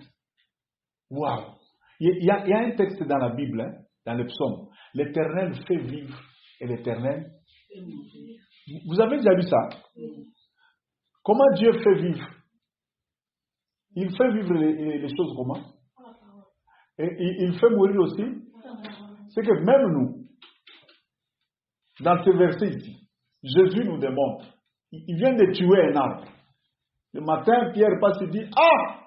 Waouh! Il y a un texte dans la Bible, hein, dans le psaume. L'Éternel fait vivre et l'Éternel. Vous avez déjà lu ça? Comment Dieu fait vivre? Il fait vivre les choses comment? Et il fait mourir aussi? C'est que même nous, dans ce verset ici, Jésus nous démontre. Il vient de tuer un arbre. Le matin, Pierre passe et dit, ah!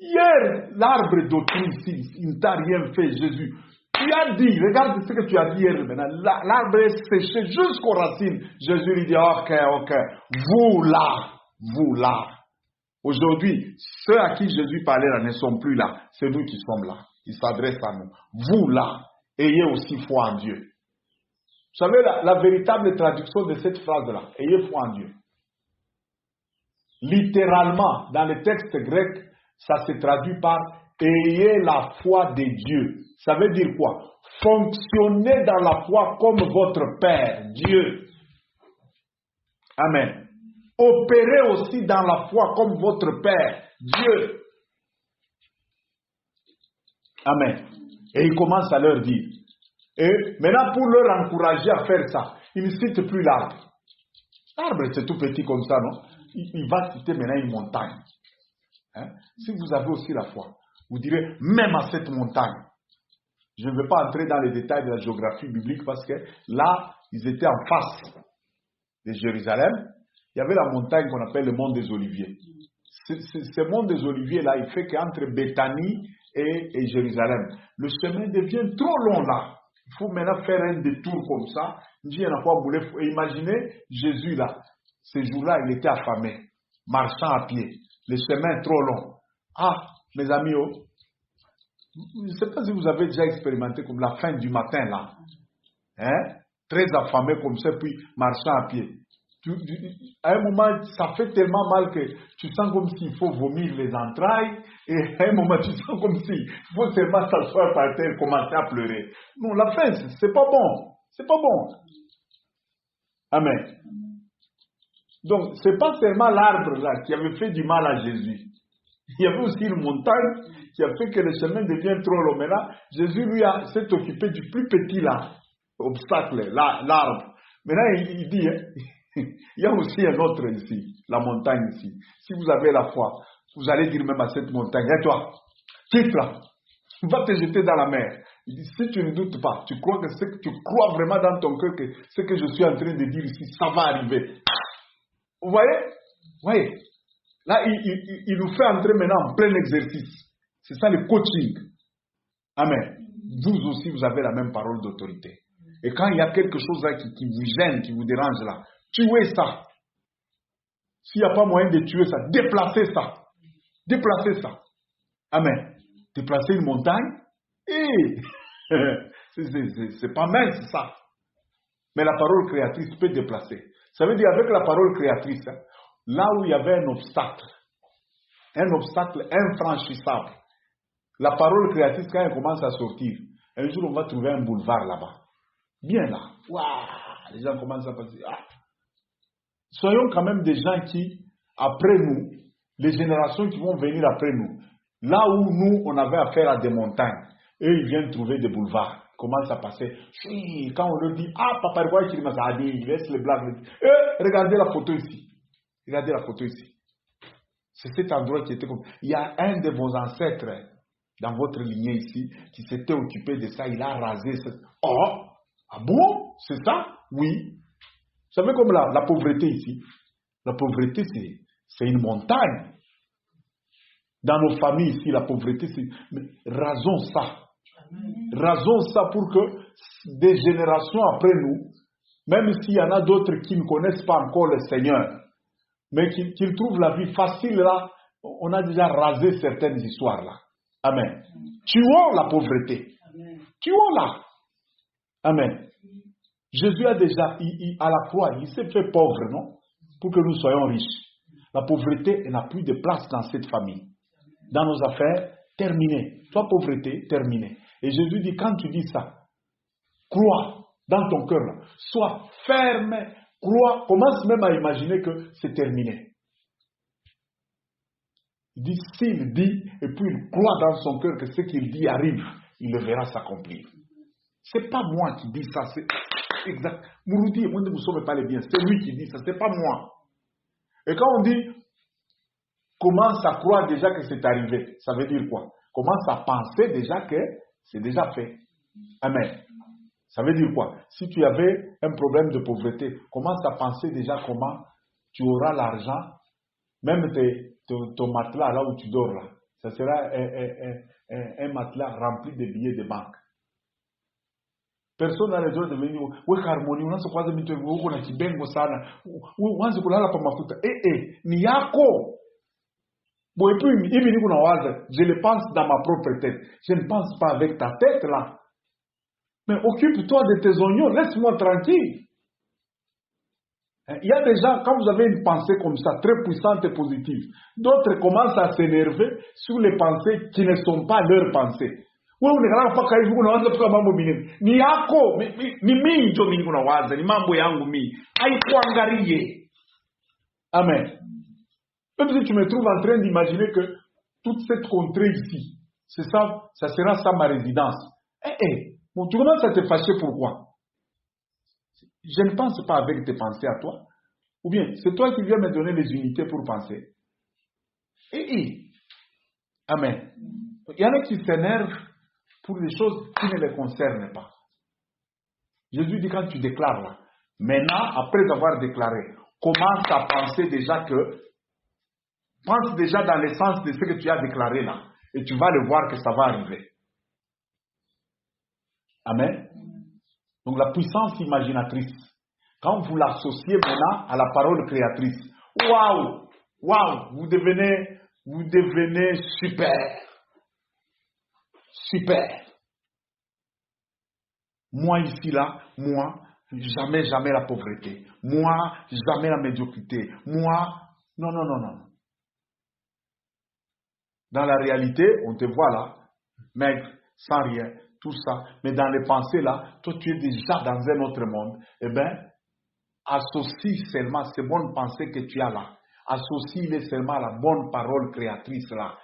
Hier, l'arbre d'autrui ici, il ne t'a rien fait, Jésus. Tu as dit, regarde ce que tu as dit hier maintenant, l'arbre est séché jusqu'aux racines. Jésus lui dit, ok, vous là. Aujourd'hui, ceux à qui Jésus parlait là ne sont plus là, c'est nous qui sommes là. Il s'adresse à nous. Vous là, ayez aussi foi en Dieu. Vous savez, la véritable traduction de cette phrase-là, ayez foi en Dieu. Littéralement, dans le texte grec, ça se traduit par ayez la foi de Dieu. Ça veut dire quoi? Fonctionnez dans la foi comme votre Père, Dieu. Amen. Opérez aussi dans la foi comme votre Père, Dieu. Amen. Et il commence à leur dire. Et maintenant, pour leur encourager à faire ça, il ne cite plus l'arbre. L'arbre, c'est tout petit comme ça, non? Il va citer maintenant une montagne. Hein? Si vous avez aussi la foi, vous direz, même à cette montagne, je ne vais pas entrer dans les détails de la géographie biblique parce que là, ils étaient en face de Jérusalem. Il y avait la montagne qu'on appelle le mont des Oliviers. Ce mont des Oliviers-là, il fait qu'entre Béthanie et Jérusalem, le chemin devient trop long là. Il faut maintenant faire un détour comme ça. Et imaginez Jésus là. Ce jour-là, il était affamé, marchant à pied. Le chemin est trop long. Ah, mes amis, je ne sais pas si vous avez déjà expérimenté comme la fin du matin là. Hein? Très affamé comme ça, puis marchant à pied. À un moment, ça fait tellement mal que tu sens comme s'il faut vomir les entrailles. Et à un moment, tu sens comme s'il faut seulement s'asseoir par terre et commencer à pleurer. Non, la fin, c'est pas bon. C'est pas bon. Amen. Donc, ce n'est pas seulement l'arbre là qui avait fait du mal à Jésus. Il y avait aussi une montagne qui a fait que le chemin devient trop long. Mais là, Jésus, lui, s'est occupé du plus petit là, obstacle, l'arbre. Maintenant, il dit, il y a aussi un autre ici, la montagne ici. Si vous avez la foi, vous allez dire même à cette montagne, et toi, quitte là, va te jeter dans la mer. Il dit, si tu ne doutes pas, tu crois vraiment dans ton cœur que ce que je suis en train de dire ici, ça va arriver. Vous voyez? Là, il nous fait entrer maintenant en plein exercice. C'est ça le coaching. Amen. Vous aussi, vous avez la même parole d'autorité. Et quand il y a quelque chose là qui vous gêne, qui vous dérange là, tuez ça. S'il n'y a pas moyen de tuer ça, déplacez ça. Déplacez ça. Amen. Déplacer une montagne, c'est pas mince ça. Mais la parole créatrice peut déplacer. Ça veut dire avec la parole créatrice, là où il y avait un obstacle infranchissable, la parole créatrice, quand elle commence à sortir, un jour on va trouver un boulevard là-bas. Bien là. Waouh, les gens commencent à passer. Ah. Soyons quand même des gens qui, après nous, les générations qui vont venir après nous, Là où nous, on avait affaire à des montagnes, eux, ils viennent trouver des boulevards. Ils commencent à passer. Quand on leur dit, ah, papa, il laisse les blagues. Regardez la photo ici. Regardez la photo ici. C'est cet endroit qui était comme... Il y a un de vos ancêtres dans votre lignée ici qui s'était occupé de ça. Il a rasé ça. Oh, ah bon? C'est ça? Oui. Vous savez comme la pauvreté ici. La pauvreté, c'est une montagne. Dans nos familles ici, la pauvreté, c'est... Mais rasons ça. Rasons ça pour que des générations après nous, même s'il y en a d'autres qui ne connaissent pas encore le Seigneur, mais qu'ils trouvent la vie facile là, on a déjà rasé certaines histoires là. Amen. Tuons la pauvreté. Tuons-la. Amen. Jésus a déjà, à la croix, il s'est fait pauvre, non? Pour que nous soyons riches. La pauvreté n'a plus de place dans cette famille. Dans nos affaires, terminé. Toi, pauvreté, terminé. Et Jésus dit, quand tu dis ça, crois dans ton cœur, là, sois ferme, crois, commence même à imaginer que c'est terminé. Il dit, s'il dit, et puis il croit dans son cœur que ce qu'il dit arrive, il le verra s'accomplir. C'est pas moi qui dis ça, c'est exact. Mouroudi, moi ne vous sauvez pas les biens, c'est lui qui dit ça, c'est pas moi. Et quand on dit, commence à croire déjà que c'est arrivé, ça veut dire quoi? Commence à penser déjà que c'est déjà fait. Amen. Ça veut dire quoi? Si tu avais un problème de pauvreté, commence à penser déjà comment tu auras l'argent, même ton matelas là où tu dors là, ça sera un matelas rempli de billets de banque. Personne n'a le droit de venir. Oui, harmonie, on a ce croise de mito, on a kibengo sana. Oui, on a ce kulala pa mafuta. Ni yako. Bon, et puis, je le pense dans ma propre tête. Je ne pense pas avec ta tête là. Mais occupe-toi de tes oignons, laisse-moi tranquille. Il y a des gens, quand vous avez une pensée comme ça, très puissante et positive, d'autres commencent à s'énerver sur les pensées qui ne sont pas leurs pensées. Wewe unaona paka hivi unaanza kutoka mambo mengine. Ni yako, ni mimi ndio mimi unawaza, ni mambo yangu mimi. Haikuangalie. Amen. Même si tu me trouves en train d'imaginer que toute cette contrée ici, c'est ça, ça sera ça ma résidence. Bon, tu commences à te fâcher pourquoi? Je ne pense pas avec tes pensées à toi. Ou bien, c'est toi qui viens me donner les unités pour penser. Amen. Il y en a qui s'énervent pour des choses qui ne les concernent pas. Jésus dit quand tu déclares là, maintenant, après avoir déclaré, commence à penser déjà que, pense déjà dans le sens de ce que tu as déclaré là, et tu vas le voir que ça va arriver. Amen. Donc la puissance imaginatrice, quand vous l'associez maintenant à la parole créatrice, waouh, waouh, vous devenez super. Super. Moi ici là, moi, jamais la pauvreté. Moi, jamais la médiocrité. Moi, non. Dans la réalité, on te voit là, maigre, sans rien, tout ça. Mais dans les pensées là, toi tu es déjà dans un autre monde. Eh bien, associe seulement ces bonnes pensées que tu as là. Associe-les seulement à la bonne parole créatrice là.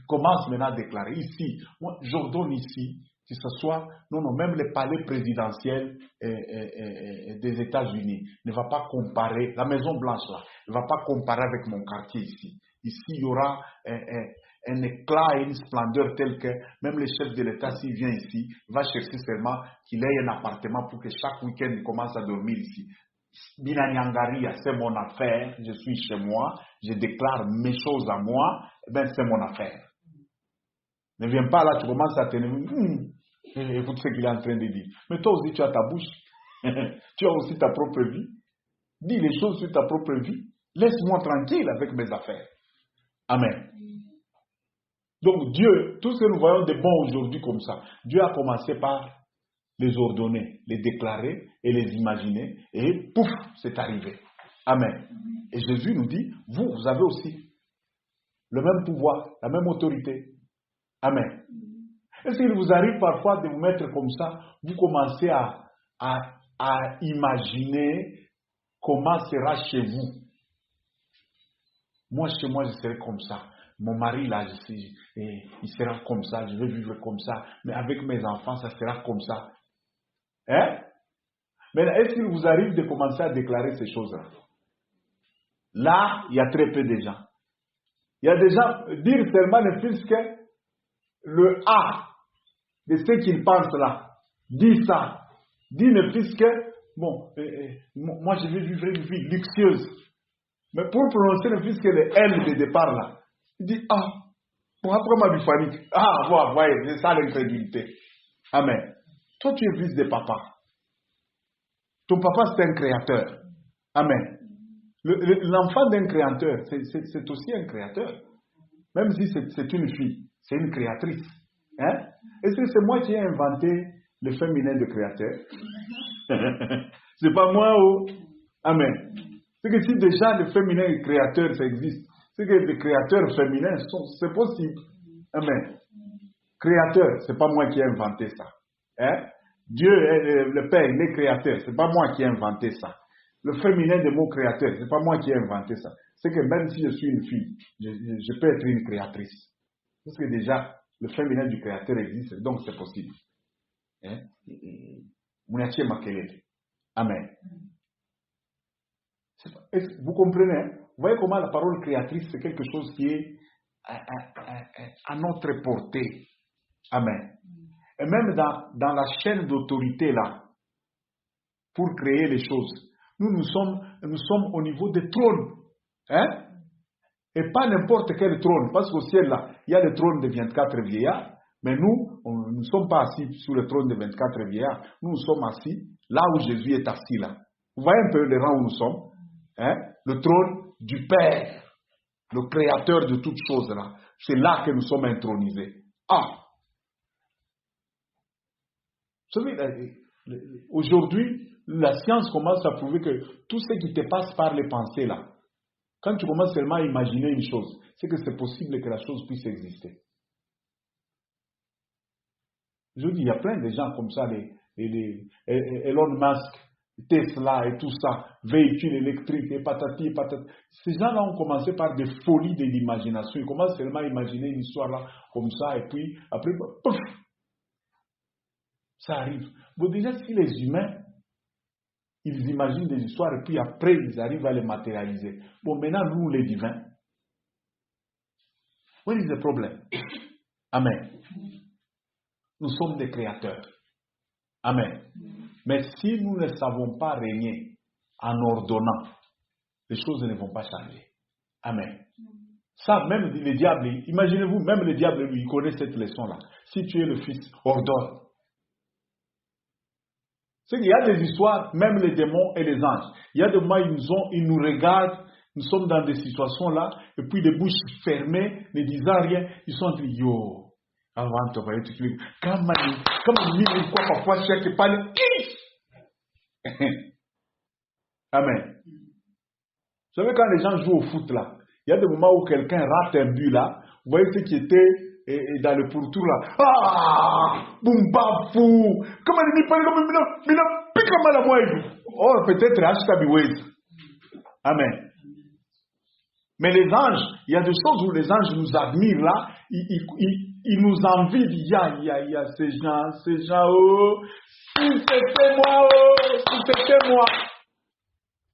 Commence maintenant à déclarer ici. Moi, j'ordonne ici, que ce soit, non, même le palais présidentiel des États-Unis ne va pas comparer, la Maison Blanche là, ne va pas comparer avec mon quartier ici. Ici, il y aura un éclat et une splendeur telle que même le chef de l'État, s'il vient ici, il va chercher seulement qu'il ait un appartement pour que chaque week-end, il commence à dormir ici. Binanyangaria, c'est mon affaire, je suis chez moi, je déclare mes choses à moi, c'est mon affaire. Ne viens pas là, tu commences à t'énerver. Écoute ce qu'il est en train de dire. Mais toi aussi, tu as ta bouche. Tu as aussi ta propre vie. Dis les choses sur ta propre vie. Laisse-moi tranquille avec mes affaires. Amen. Donc Dieu, tout ce que nous voyons de bon aujourd'hui comme ça, Dieu a commencé par les ordonner, les déclarer et les imaginer. Et pouf, c'est arrivé. Amen. Et Jésus nous dit, vous avez aussi le même pouvoir, la même autorité. Amen. Est-ce qu'il vous arrive parfois de vous mettre comme ça, vous commencez à imaginer comment sera chez vous? Moi, chez moi, je serai comme ça. mon mari là, il sera comme ça, je vais vivre comme ça, mais avec mes enfants, ça sera comme ça. Hein? Mais est-ce qu'il vous arrive de commencer à déclarer ces choses-là? Là, il y a très peu de gens. Il y a des gens, dire seulement ne fût-ce que le A de ce qu'ils pensent là. Dis ça. Dis ne fût-ce que, bon, moi je vais vivre une vie luxueuse. Mais pour prononcer ne fût-ce que le L de départ là, il dit, ah, pour après ma bifanique. Ah, voyez, c'est ça l'incrédulité. Amen. Toi, tu es fils de papa. Ton papa, c'est un créateur. Amen. L'enfant d'un créateur, c'est aussi un créateur. Même si c'est une fille, c'est une créatrice. Hein? Est-ce que c'est moi qui ai inventé le féminin de créateur? C'est pas moi, oh. Amen. C'est que si déjà le féminin et créateur, ça existe, c'est que les créateurs féminins, c'est possible. Amen. Créateur, c'est pas moi qui ai inventé ça. Hein? Dieu, le Père, il est créateur, c'est pas moi qui ai inventé ça. Le féminin des mots créateur, c'est pas moi qui ai inventé ça. C'est que même si je suis une fille, je peux être une créatrice. Parce que déjà, le féminin du créateur existe, donc c'est possible. Hein? Amen. Vous comprenez? Hein? Vous voyez comment la parole créatrice, c'est quelque chose qui est à notre portée. Amen. Et même dans la chaîne d'autorité là, pour créer les choses, nous sommes au niveau des trônes. Hein? Et pas n'importe quel trône, parce qu'au ciel là, il y a le trône de 24 vieillards, mais nous ne sommes pas assis sur le trône de 24 vieillards, nous sommes assis là où Jésus est assis là. Vous voyez un peu les rangs où nous sommes? Hein? Le trône du Père, le créateur de toutes choses là. C'est là que nous sommes intronisés. Ah! Vous savez, aujourd'hui, la science commence à prouver que tout ce qui te passe par les pensées là, quand tu commences seulement à imaginer une chose, c'est que c'est possible que la chose puisse exister. Je dis, il y a plein de gens comme ça, Elon Musk, Tesla et tout ça, véhicules électriques et patati et patati. Ces gens-là ont commencé par des folies de l'imagination. Ils commencent seulement à imaginer une histoire là, comme ça, et puis après, pouf, ça arrive. Bon, déjà, si les humains, ils imaginent des histoires et puis après, ils arrivent à les matérialiser. Bon, maintenant, nous, les divins, what is the problem? Amen. Nous sommes des créateurs. Amen. Mais si nous ne savons pas régner en ordonnant, les choses ne vont pas changer. Amen. Ça, même les diables, imaginez-vous, même le diable, lui, il connaît cette leçon-là. Si tu es le fils, ordonne. C'est qu'il y a des histoires, même les démons et les anges. Il y a des moments, ils nous regardent, nous sommes dans des situations là, et puis des bouches fermées, ne disant rien, ils sont en train de dire, yo, avant de voyer tout de suite, comme il quoi parfois, chaque parle, Amen. Vous savez, quand les gens jouent au foot là, il y a des moments où quelqu'un rate un but là, vous voyez ce qui était dans le pourtour là, ah, boum, bam, fou, comment il dit, mais non, pique mal à moi, oh, peut-être, Ashtabiwez. Amen. Mais les anges, il y a des choses où les anges nous admirent là, ils nous envient, il y a ces gens, oh, si c'était moi, oh, si c'était moi,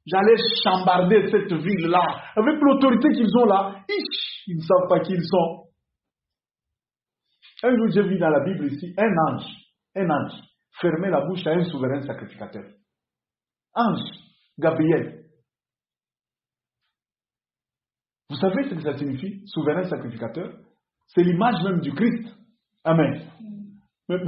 j'allais chambarder cette ville-là, avec l'autorité qu'ils ont là, ils ne savent pas qui ils sont. Un jour, j'ai vu dans la Bible ici, un ange, fermer la bouche à un souverain sacrificateur. Ange, Gabriel. Vous savez ce que ça signifie, souverain sacrificateur? C'est l'image même du Christ. Amen. Mais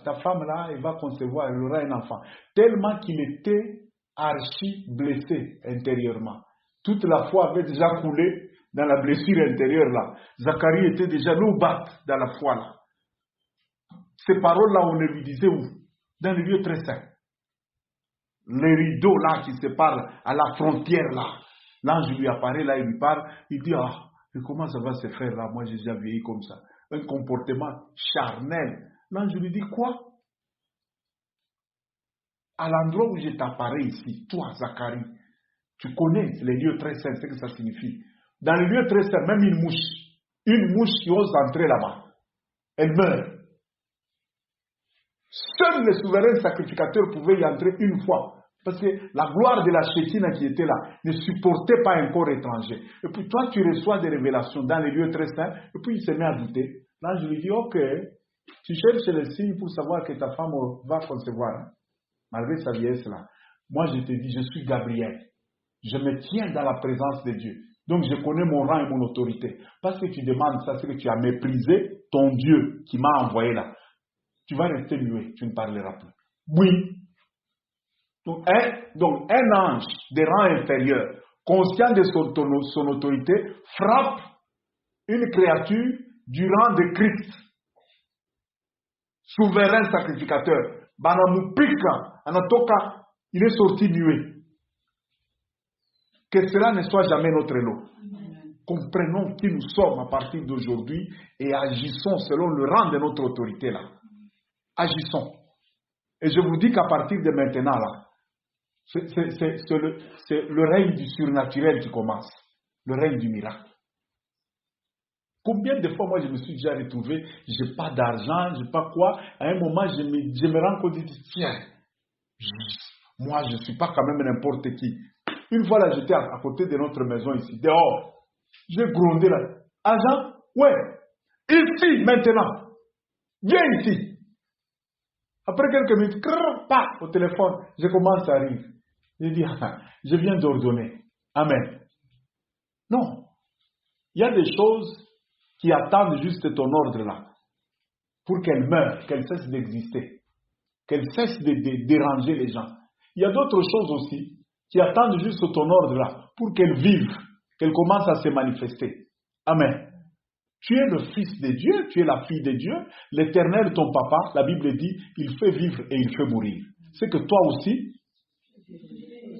ta femme là, elle va concevoir, elle aura un enfant. Tellement qu'il était archi blessé intérieurement. Toute la foi avait déjà coulé dans la blessure intérieure là. Zacharie était déjà loubat dans la foi là. Ces paroles là, on les lui disait où? Dans le lieu très saint. Les rideaux là qui séparent à la frontière là. L'ange lui apparaît là, il lui parle, il dit, ah, mais comment ça va se faire là? Moi j'ai déjà vieilli comme ça. Un comportement charnel. L'ange lui dit, quoi? À l'endroit où je t'apparais ici, toi Zacharie, tu connais les lieux très saints, ce que ça signifie. Dans le lieu très saint, même une mouche qui ose entrer là-bas, elle meurt. Seuls les souverains sacrificateurs pouvaient y entrer une fois. Parce que la gloire de la Shekinah qui était là ne supportait pas un corps étranger. Et puis toi, tu reçois des révélations dans les lieux très saints, et puis il se met à douter. Là, je lui dis, ok, tu cherches les signes pour savoir que ta femme va concevoir, hein, malgré sa vieillesse là. Moi, je te dis, je suis Gabriel. Je me tiens dans la présence de Dieu. Donc, je connais mon rang et mon autorité. Parce que tu demandes ça, c'est que tu as méprisé ton Dieu qui m'a envoyé là. Tu vas rester muet, tu ne parleras plus. Oui. Donc, un ange de rang inférieur, conscient de son autorité, frappe une créature du rang de Christ, souverain sacrificateur. Banamupika, Anatoka, il est sorti muet. Que cela ne soit jamais notre lot. Comprenons qui nous sommes à partir d'aujourd'hui et agissons selon le rang de notre autorité là. Agissons. Et je vous dis qu'à partir de maintenant là, c'est le règne du surnaturel qui commence. Le règne du miracle. Combien de fois moi je me suis déjà retrouvé, je n'ai pas d'argent, je n'ai pas quoi. À un moment je me rends compte, tiens, moi je ne suis pas quand même n'importe qui. Une fois là j'étais à côté de notre maison ici, dehors. J'ai grondé là. Argent? Ouais. Ici maintenant. Viens ici. Après quelques minutes, au téléphone, je commence à rire. Je dis, je viens d'ordonner. Amen. Non. Il y a des choses qui attendent juste ton ordre là. Pour qu'elles meurent, qu'elles cessent d'exister. Qu'elles cessent de déranger les gens. Il y a d'autres choses aussi qui attendent juste ton ordre là. Pour qu'elles vivent, qu'elles commencent à se manifester. Amen. Tu es le fils de Dieu, tu es la fille de Dieu. L'Éternel, ton papa, la Bible dit, il fait vivre et il fait mourir. C'est que toi aussi,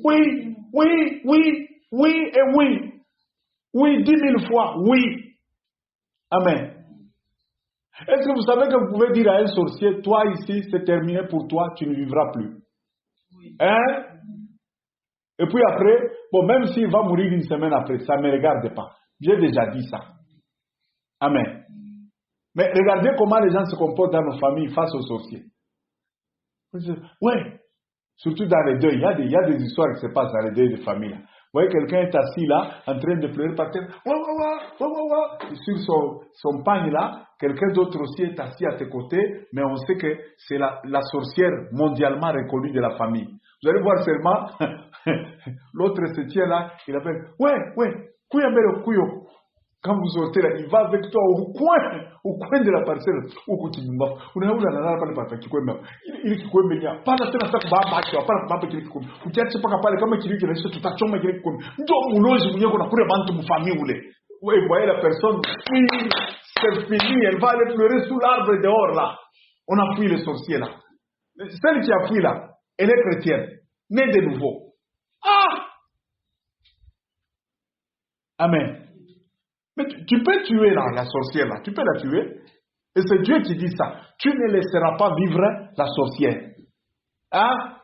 oui, oui, oui, oui et oui. Oui, 10 000 fois, oui. Amen. Est-ce que vous savez que vous pouvez dire à un sorcier, toi ici, c'est terminé pour toi, tu ne vivras plus. Hein? Et puis après, bon, même s'il va mourir une semaine après, ça ne me regarde pas. J'ai déjà dit ça. Amen. Mais regardez comment les gens se comportent dans nos familles face aux sorciers. Oui, surtout dans les deuils. Il y a des histoires qui se passent dans les deuils de famille. Vous voyez, quelqu'un est assis là, en train de pleurer par terre. Sur son pagne là, quelqu'un d'autre aussi est assis à tes côtés, mais on sait que c'est la sorcière mondialement reconnue de la famille. Vous allez voir seulement, l'autre se tient là, il appelle, Kuyamero Kuyo. Quand vous sortez là, il va avec toi au coin de la parcelle. Oui, vous voyez la personne, oui, c'est fini, elle va aller pleurer sous l'arbre dehors là. On a fui le sorcier là. Celle qui a fui là, elle est chrétienne, née de nouveau. Ah! Amen. Mais tu peux tuer la sorcière là, tu peux la tuer. Et c'est Dieu qui dit ça. Tu ne laisseras pas vivre la sorcière. Hein?